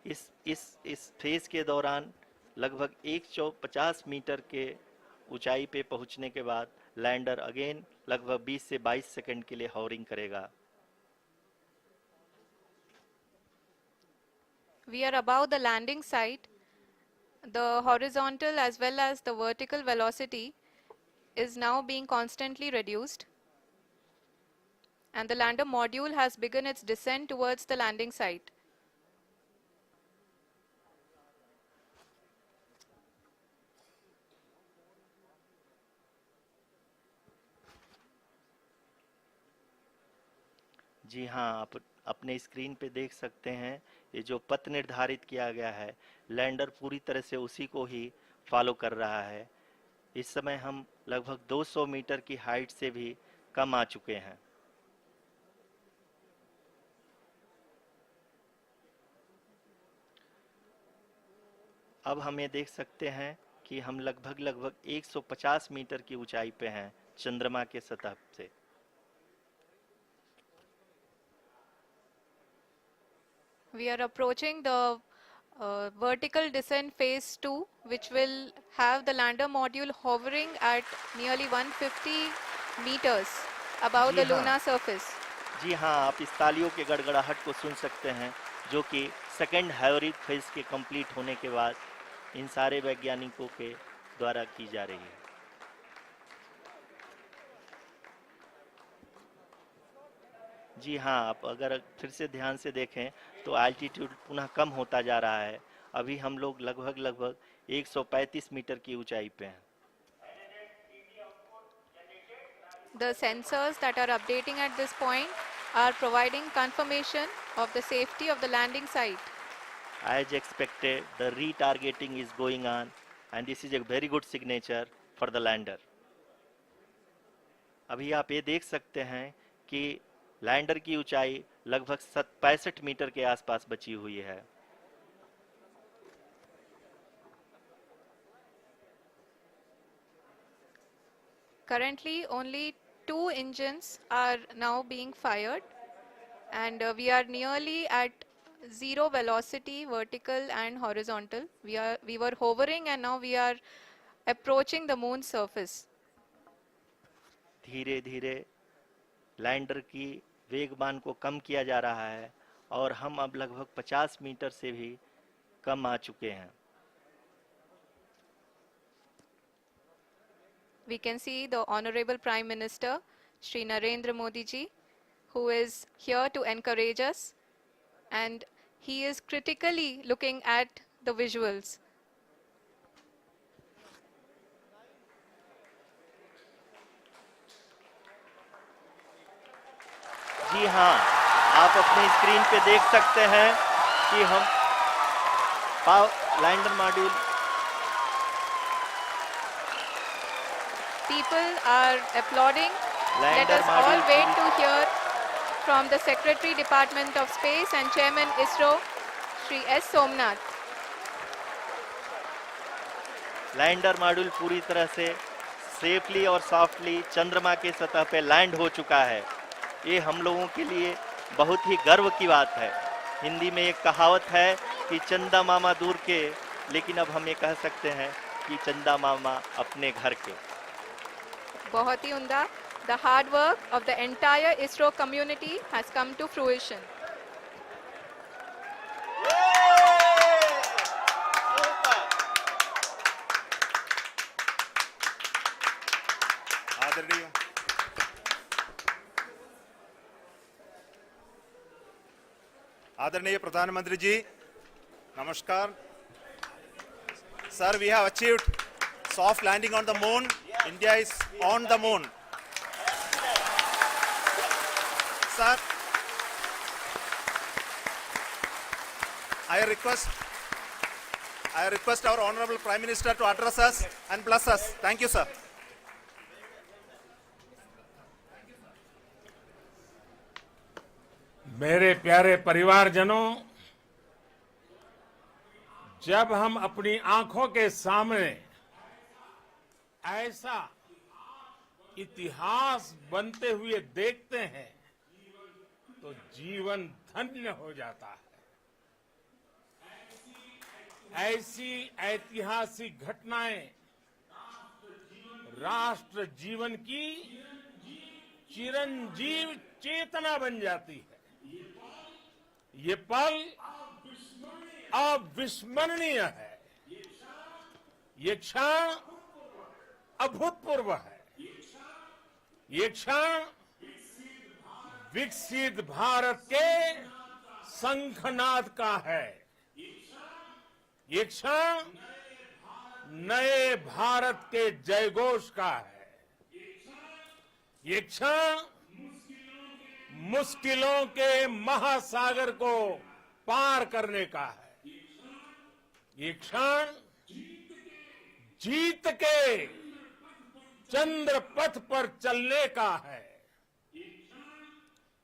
इस फेज के दौरान लगभग 150 मीटर के ऊंचाई पे पहुंचने के बाद लैंडर अगेन लगभग 20 से 22 सेकंड के लिए हॉवरिंग करेगा। We are above the landing site. The horizontal as well as the vertical velocity is now being constantly reduced, and the lander module has begun its descent towards the landing site. जी हाँ, आप अपने screen पे देख सकते हैं ये जो पथ निर्धारित किया गया है, लैंडर पूरी तरह से उसी को ही फॉलो कर रहा है। इस समय हम लगभग 200 मीटर की हाइट से भी कम आ चुके हैं। अब हम ये देख सकते हैं कि हम लगभग लगभग 150 मीटर की ऊंचाई पे हैं चंद्रमा के सतह से। We are approaching the vertical descent phase 2, which will have the lander module hovering at nearly 150 meters above ji the हाँ, lunar surface. जी हाँ, आप इस तालियों के गड़गड़ाहट को सुन सकते हैं, जो कि सेकंड हाइब्रिड फेज के कंप्लीट होने के बाद इन सारे वैज्ञानिकों के द्वारा की जा रही है। जी हाँ, आप अगर फिर से ध्यान से देखें तो एल्टीट्यूड पुनः कम होता जा रहा है। अभी हम लोग लगभग लगभग 135 मीटर की ऊंचाई पे हैं। The sensors that are updating at this point are providing confirmation of the safety of the landing site. As expected, the retargeting is going on, and this is a very good signature for the lander. अभी आप ये देख सकते हैं कि lander की ऊंचाई लगभग 65 मीटर के आसपास बची हुई है। Currently, only two engines are now being fired, and we are nearly at zero velocity, vertical and horizontal. We were hovering, and now we are approaching the moon's surface. धीरे धीरे लैंडर की वेगमान को कम किया जा रहा है और हम अब लगभग 50 मीटर से भी कम आ चुके हैं। We can see the Honorable Prime Minister, Shri Narendra Modi ji, who is here to encourage us, and he is critically looking at the visuals. जी हाँ, आप अपने स्क्रीन पे देख सकते हैं कि हम lander module. People are applauding. Let lander us all module wait to hear from the Secretary Department of Space and Chairman ISRO, Shri S. Somnath. Lander module पूरी तरह से सेफली और सॉफ्टली चंद्रमा के सतह पे लैंड हो चुका है। ये हम लोगों के लिए बहुत ही गर्व की बात है। हिंदी में एक कहावत है कि चंदा मामा दूर के, लेकिन अब हम ये कह सकते हैं कि चंदा मामा अपने घर के। बहुत ही उम्दा. The hard work of the entire ISRO community has come to fruition. आदरणीय प्रधानमंत्री जी, नमस्कार. Sir, we have achieved soft landing on the moon. India is on the moon. Sir, I request our Honorable Prime Minister to address us and bless us. Thank you, sir. मेरे प्यारे परिवारजनों, जब हम अपनी आंखों के सामने ऐसा इतिहास बनते हुए देखते हैं तो जीवन धन्य हो जाता है। ऐसी ऐतिहासिक घटनाएं राष्ट्र जीवन की चिरंजीव चेतना बन जाती है। ये पल अविस्मरणीय है। ये क्षण अभूतपूर्व है। ये क्षण विकसित भारत के शंखनाद का है। ये क्षण नए भारत के जयघोष का है। ये क्षण मुश्किलों के महासागर को पार करने का है। ये क्षण जीत के चंद्र पथ पर चलने का है।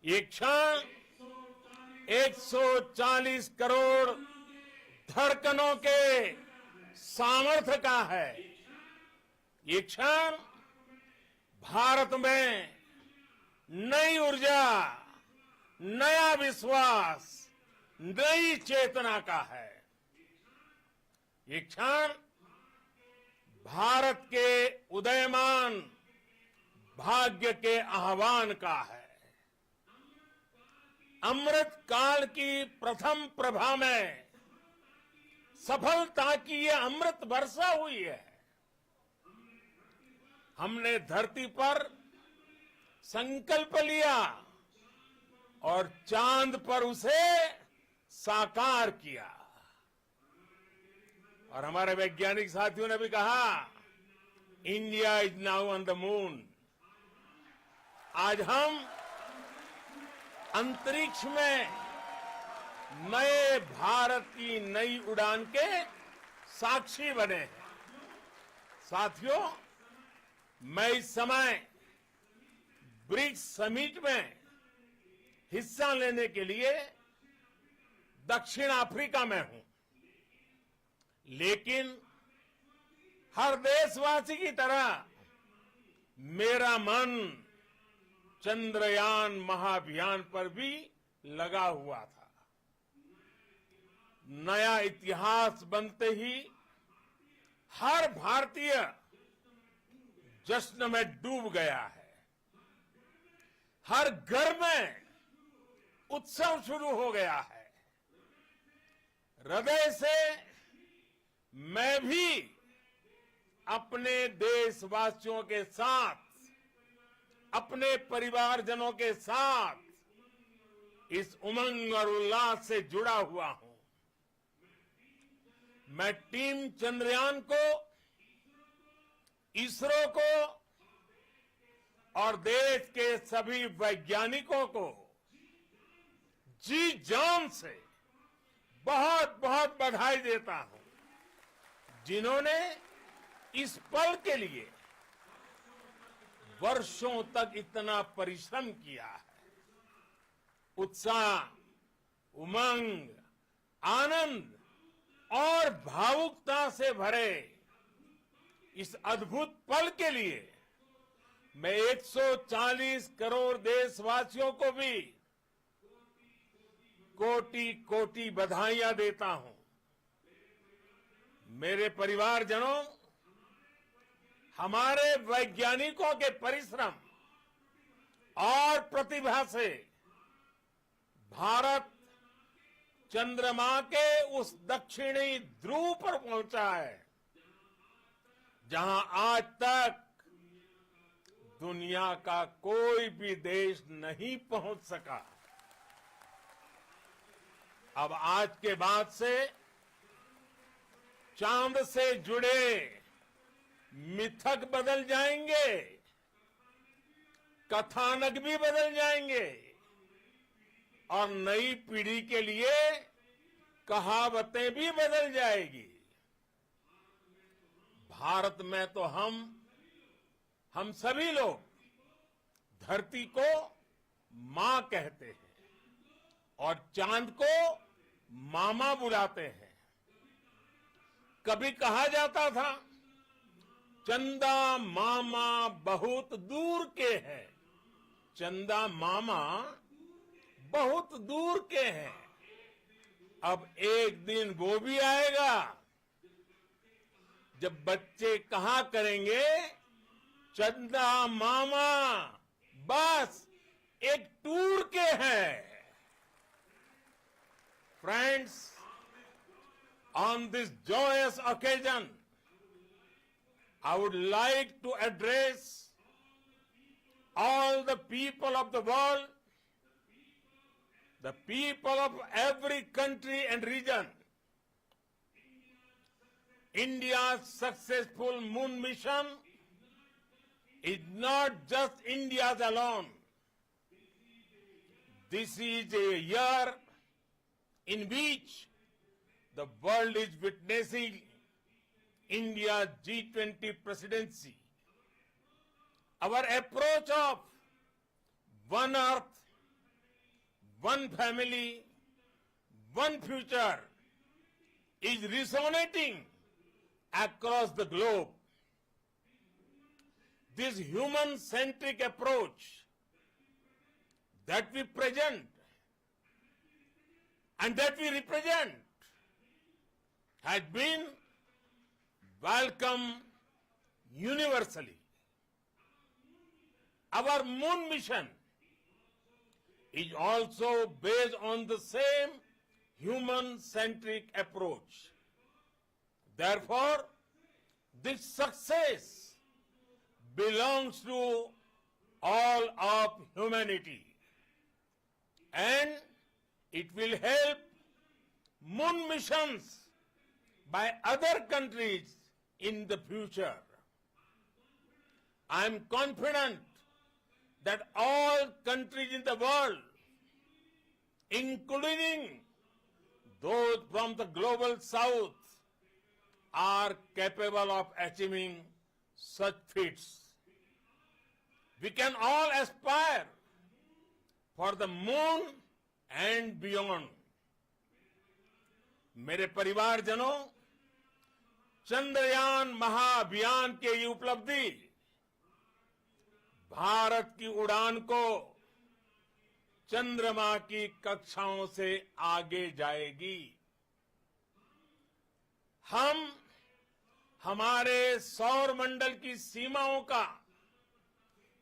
ये क्षण 140 करोड़ धड़कनों के सामर्थ्य का है। ये क्षण भारत में नई ऊर्जा, नया विश्वास, नई चेतना का है। ये क्षण भारत के उदयमान भाग्य के आह्वान का है। अमृत काल की प्रथम प्रभा में सफलता की ये अमृत वर्षा हुई है। हमने धरती पर संकल्प लिया और चांद पर उसे साकार किया। और हमारे वैज्ञानिक साथियों ने भी कहा, India is now on the moon. आज हम अंतरिक्ष में नए भारत की नई उड़ान के साक्षी बने हैं। साथियों, मैं इस समय ब्रिक्स समिट में हिस्सा लेने के लिए दक्षिण अफ्रीका में हूं, लेकिन हर देशवासी की तरह मेरा मन चंद्रयान महाअभियान पर भी लगा हुआ था। नया इतिहास बनते ही हर भारतीय जश्न में डूब गया है। हर घर में उत्सव शुरू हो गया है। हृदय से मैं भी अपने देशवासियों के साथ, अपने परिवारजनों के साथ इस उमंग और उल्लास से जुड़ा हुआ हूं। मैं टीम चंद्रयान को, इसरो को और देश के सभी वैज्ञानिकों को जी जान से बहुत बहुत बधाई देता हूं, जिन्होंने इस पल के लिए वर्षों तक इतना परिश्रम किया है। उत्साह, उमंग, आनंद और भावुकता से भरे इस अद्भुत पल के लिए मैं 140 करोड़ देशवासियों को भी कोटि कोटि बधाइयां देता हूं। मेरे परिवारजनों, हमारे वैज्ञानिकों के परिश्रम और प्रतिभा से भारत चंद्रमा के उस दक्षिणी ध्रुव पर पहुंचा है, जहां आज तक दुनिया का कोई भी देश नहीं पहुंच सका। अब आज के बाद से चांद से जुड़े मिथक बदल जाएंगे, कथानक भी बदल जाएंगे और नई पीढ़ी के लिए कहावतें भी बदल जाएगी। भारत में तो हम सभी लोग धरती को मां कहते हैं और चांद को मामा बुलाते हैं। कभी कहा जाता था, चंदा मामा बहुत दूर के हैं। चंदा मामा बहुत दूर के हैं। अब एक दिन वो भी आएगा जब बच्चे कहा करेंगे, चंदा मामा बस एक टूर के हैं। Friends, on this joyous occasion, I would like to address all the people of the world, the people of every country and region. India's successful moon mission is not just India's alone. This is a year in which the world is witnessing India's G20 presidency. Our approach of one earth, one family, one future is resonating across the globe. This human-centric approach that we present and that we represent has been welcomed universally. Our moon mission is also based on the same human-centric approach. Therefore, this success belongs to all of humanity, and it will help moon missions by other countries in the future. I am confident that all countries in the world, including those from the global south, are capable of achieving such feats. we can all aspire for the moon and beyond. मेरे परिवारजनों, चंद्रयान महाअभियान के ये उपलब्धि भारत की उड़ान को चंद्रमा की कक्षाओं से आगे जाएगी। हम हमारे सौर मंडल की सीमाओं का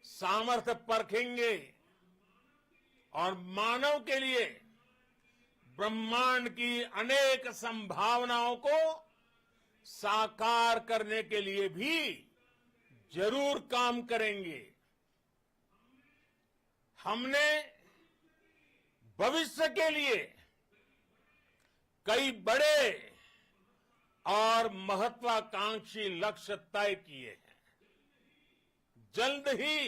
सामर्थ्य परखेंगे और मानव के लिए ब्रह्मांड की अनेक संभावनाओं को साकार करने के लिए भी जरूर काम करेंगे। हमने भविष्य के लिए कई बड़े और महत्वाकांक्षी लक्ष्य तय किए हैं। जल्द ही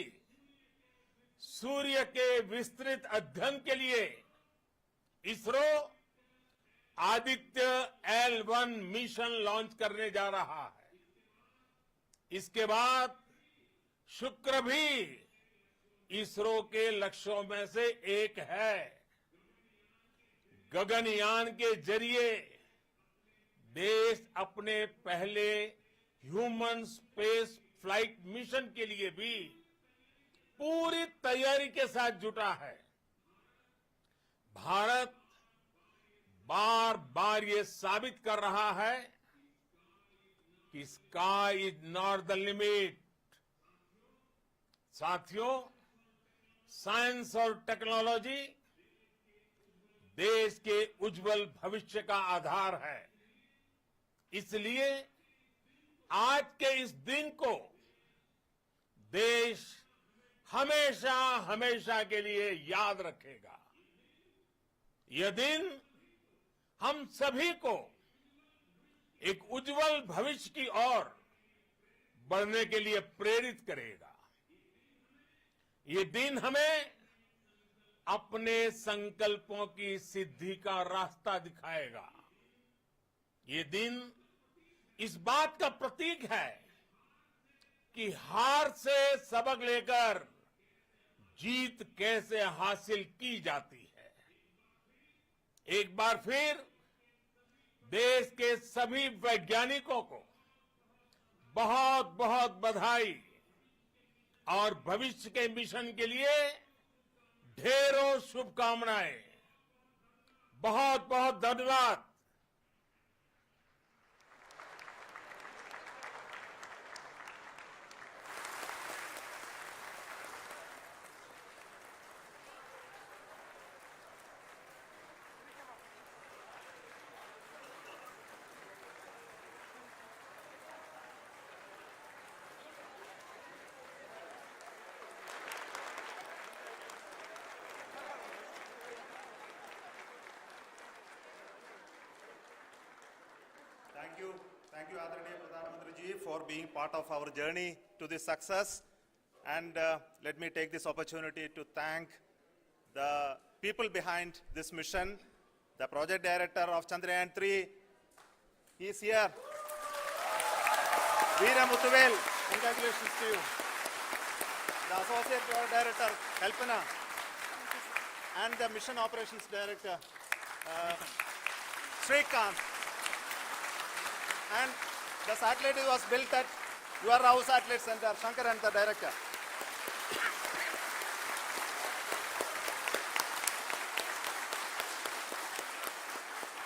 सूर्य के विस्तृत अध्ययन के लिए ISRO Aditya L1 mission launch करने जा रहा है। इसके बाद शुक्र भी इसरो के लक्ष्यों में से एक है। गगनयान के जरिए देश अपने पहले ह्यूमन स्पेस फ्लाइट मिशन के लिए भी पूरी तैयारी के साथ जुटा है। भारत बार बार ये साबित कर रहा है कि sky is not the limit. साथियों, साइंस और टेक्नोलॉजी देश के उज्जवल भविष्य का आधार है। इसलिए आज के इस दिन को देश हमेशा हमेशा के लिए याद रखेगा। यह दिन हम सभी को एक उज्जवल भविष्य की ओर बढ़ने के लिए प्रेरित करेगा। ये दिन हमें अपने संकल्पों की सिद्धि का रास्ता दिखाएगा। ये दिन इस बात का प्रतीक है कि हार से सबक लेकर जीत कैसे हासिल की जाती है। एक बार फिर देश के सभी वैज्ञानिकों को बहुत बहुत बधाई और भविष्य के मिशन के लिए ढेरों शुभकामनाएं। बहुत बहुत धन्यवाद। Thank you, Adharaniya Pradhan Mantri ji, for being part of our journey to this success. And let me take this opportunity to thank the people behind this mission. The project director of Chandrayaan 3, he is here. Veera Muthuvel, congratulations to you. The associate project director, Kalpana, and the mission operations director, Srikanth. And the satellite was built at your Rao Satellite Center, Shankar and the director.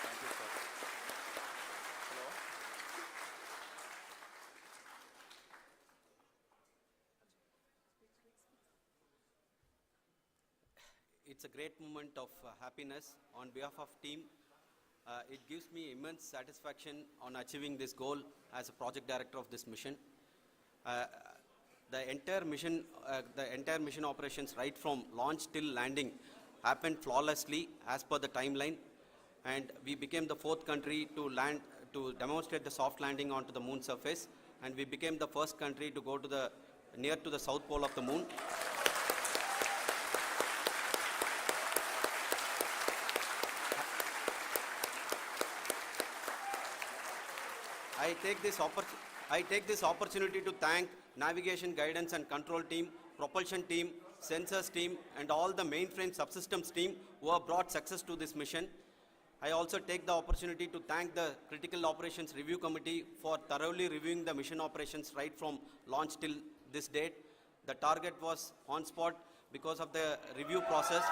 Thank you, sir. Hello. It's a great moment of happiness on behalf of team. It gives me immense satisfaction on achieving this goal as a project director of this mission. The entire mission operations, right from launch till landing, happened flawlessly as per the timeline, and we became the 4th country to demonstrate the soft landing onto the moon surface, and we became the first country to go to near to the south pole of the moon. I take this opportunity to thank Navigation Guidance and Control Team, propulsion team, sensors team, and all the mainframe subsystems team who have brought success to this mission. I also take the opportunity to thank the Critical Operations Review Committee for thoroughly reviewing the mission operations right from launch till this date. The target was on spot because of the review process.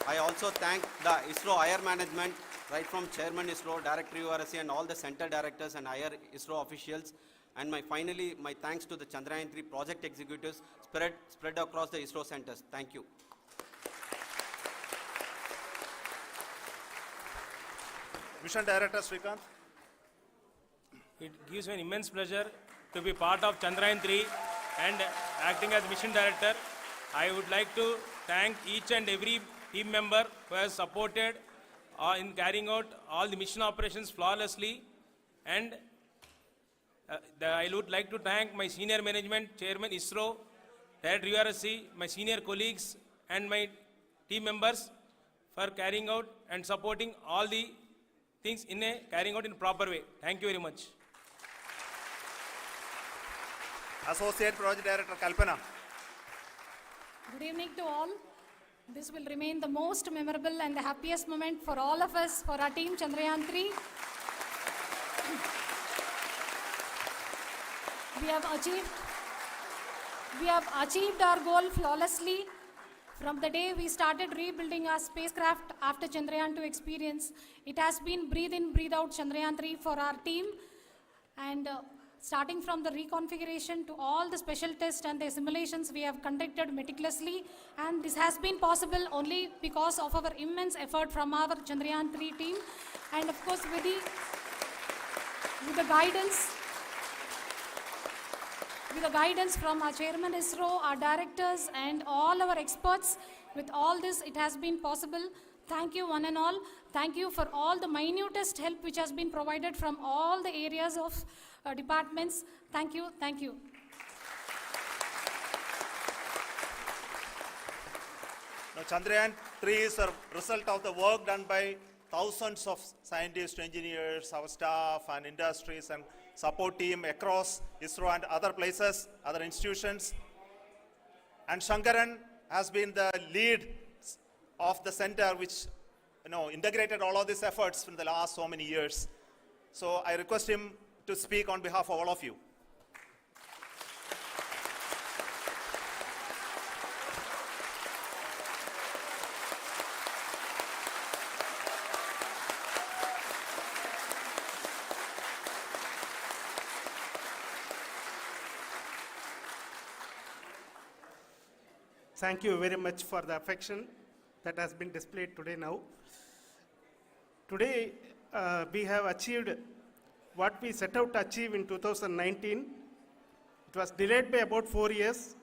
I also thank the ISRO higher management, right from Chairman ISRO, Director URSC, and all the center directors and higher ISRO officials. And finally, my thanks to the Chandrayaan-3 project executives spread across the ISRO centers. Thank you. Mission Director Srikanth. It gives me an immense pleasure to be part of Chandrayaan-3 and acting as Mission Director. I would like to thank each and every team member who has supported in carrying out all the mission operations flawlessly. And I would like to thank my senior management, Chairman ISRO, Director URSC, my senior colleagues and my team members for carrying out and supporting all the things carrying out in a proper way. Thank you very much. Associate Project Director Kalpana. Good evening to all. This will remain the most memorable and the happiest moment for all of us, for our team Chandrayaan-3. We have achieved our goal flawlessly. From the day we started rebuilding our spacecraft after Chandrayaan-2 experience, it has been breathe in, breathe out Chandrayaan-3 for our team. And starting from the reconfiguration to all the special tests and the simulations we have conducted meticulously. And this has been possible only because of our immense effort from our Chandrayaan-3 team. And of course, with the guidance from our Chairman ISRO, our directors, and all our experts. With all this, it has been possible. Thank you, one and all. Thank you for all the minutest help which has been provided from all the areas of departments. Thank you. Thank you. Now, Chandrayaan-3 is a result of the work done by thousands of scientists, engineers, our staff, and industries, and support team across ISRO and other places, other institutions. And Shankaran has been the lead of the center which integrated all of these efforts in the last so many years. So I request him to speak on behalf of all of you. Thank you very much for the affection that has been displayed today now. Today, we have achieved what we set out to achieve in 2019. It was delayed by about 4 years,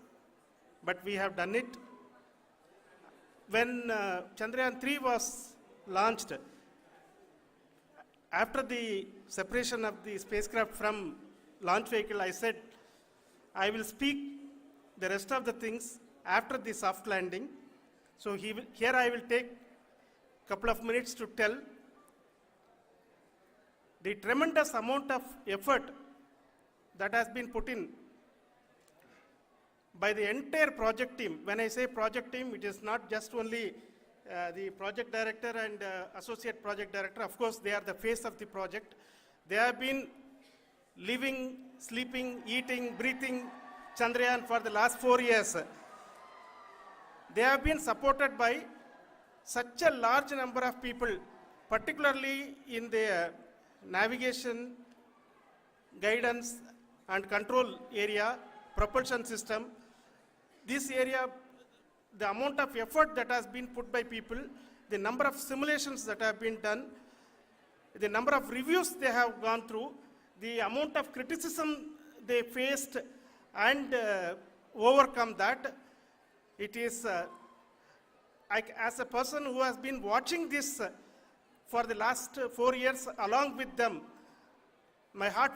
but we have done it. When Chandrayaan-3 was launched, after the separation of the spacecraft from launch vehicle, I said, I will speak the rest of the things after the soft landing. So here I will take a couple of minutes to tell the tremendous amount of effort that has been put in by the entire project team. When I say project team, it is not just only the project director and associate project director. Of course, they are the face of the project. They have been living, sleeping, eating, breathing Chandrayaan for the last 4 years. They have been supported by such a large number of people, particularly in the navigation, guidance and control area, propulsion system. This area, the amount of effort that has been put by people, the number of simulations that have been done, the number of reviews they have gone through, the amount of criticism they faced and overcome that. It is, as a person who has been watching this for the last 4 years along with them, my heart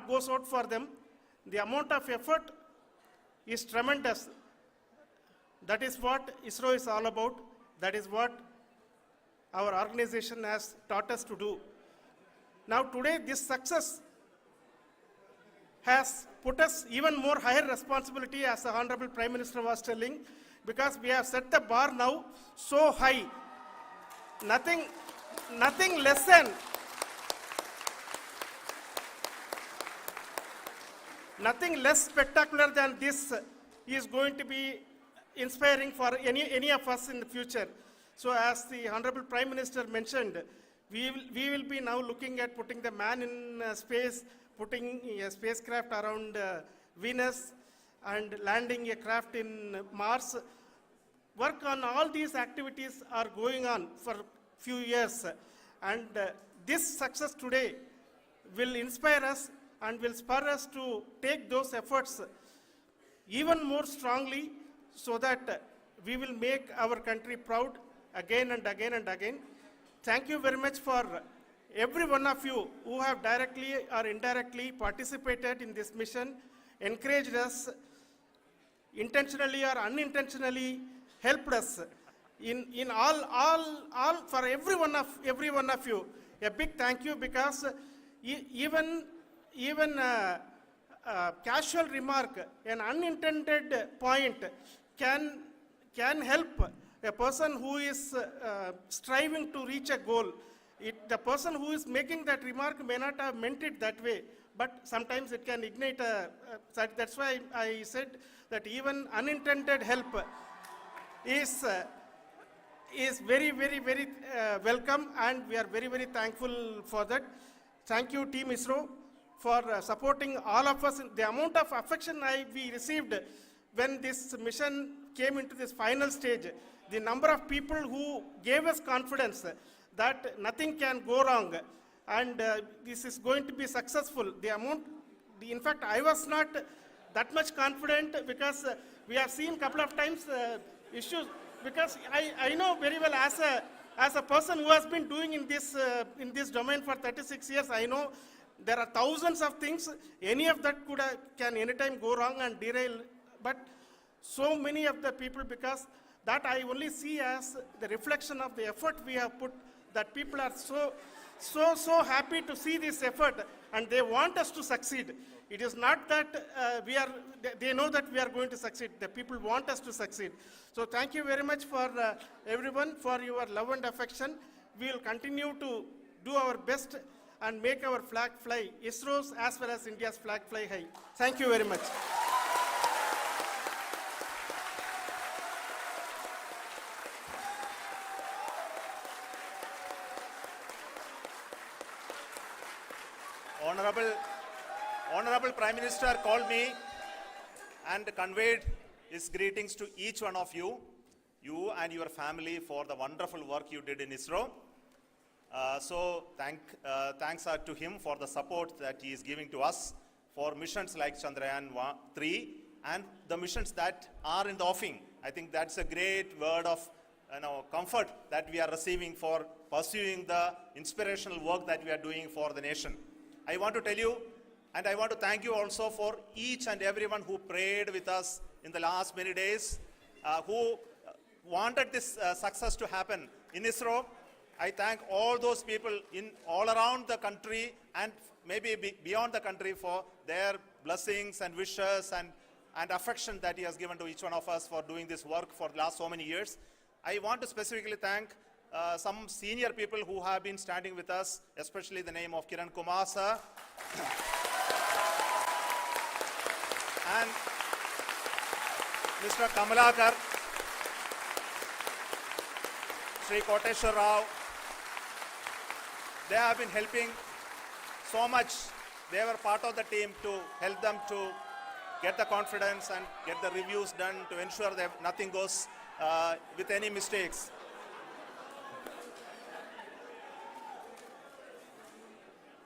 goes out for them. The amount of effort is tremendous. That is what ISRO is all about. That is what our organization has taught us to do. Now today, this success has put us even more higher responsibility, as the Honorable Prime Minister was telling, because we have set the bar now so high. Nothing less than nothing less spectacular than this is going to be inspiring for any of us in the future. So as the Honorable Prime Minister mentioned, we will be now looking at putting the man in space, putting a spacecraft around Venus, and landing a craft in Mars. Work on all these activities are going on for few years, and this success today will inspire us and will spur us to take those efforts even more strongly, so that we will make our country proud again and again and again. Thank you very much for every one of you who have directly or indirectly participated in this mission, encouraged us, intentionally or unintentionally helped us in all for every one of you. A big thank you, because even casual remark, an unintended point can help a person who is striving to reach a goal. The person who is making that remark may not have meant it that way, but sometimes it can ignite that's why I said that even unintended help is very, very, very welcome, and we are very, very thankful for that. Thank you, Team ISRO, for supporting all of us. The amount of affection we received when this mission came into this final stage, the number of people who gave us confidence that nothing can go wrong, and this is going to be successful. In fact, I was not that much confident, because we have seen a couple of times issues, because I know very well, as a person who has been doing in this domain for 36 years, I know there are thousands of things. Any of that can anytime go wrong and derail, but so many of the people, because that I only see as the reflection of the effort we have put, that people are so happy to see this effort, and they want us to succeed. It is not that they know that we are going to succeed. The people want us to succeed. So thank you very much for everyone, for your love and affection. We will continue to do our best and make our flag fly, ISRO's as well as India's flag fly high. Thank you very much. Honorable Prime Minister called me and conveyed his greetings to each one of you and your family, for the wonderful work you did in ISRO. So thanks are to him for the support that he is giving to us for missions like Chandrayaan 3 and the missions that are in the offing. I think that's a great word of comfort that we are receiving for pursuing the inspirational work that we are doing for the nation. I want to tell you, and I want to thank you also for each and everyone who prayed with us in the last many days, who wanted this success to happen in ISRO. I thank all those people all around the country and maybe beyond the country for their blessings and wishes and affection that he has given to each one of us for doing this work for the last so many years. I want to specifically thank some senior people who have been standing with us, especially the name of Kiran Kumar sir and Mr. Kamalakar, Sriharikota Rao. They have been helping so much. They were part of the team to help them to get the confidence and get the reviews done to ensure that nothing goes with any mistakes.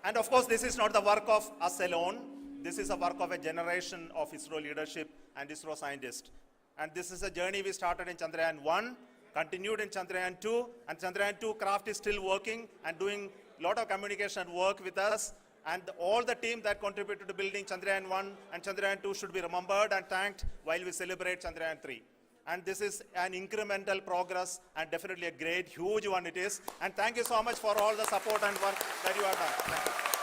And of course, this is not the work of us alone. This is a work of a generation of ISRO leadership and ISRO scientists. And this is a journey we started in Chandrayaan 1, continued in Chandrayaan 2, and Chandrayaan 2 craft is still working and doing a lot of communication work with us. And all the team that contributed to building Chandrayaan 1 and Chandrayaan 2 should be remembered and thanked while we celebrate Chandrayaan 3. And this is an incremental progress and definitely a great, huge one it is. And thank you so much for all the support and work that you have done. Thank you.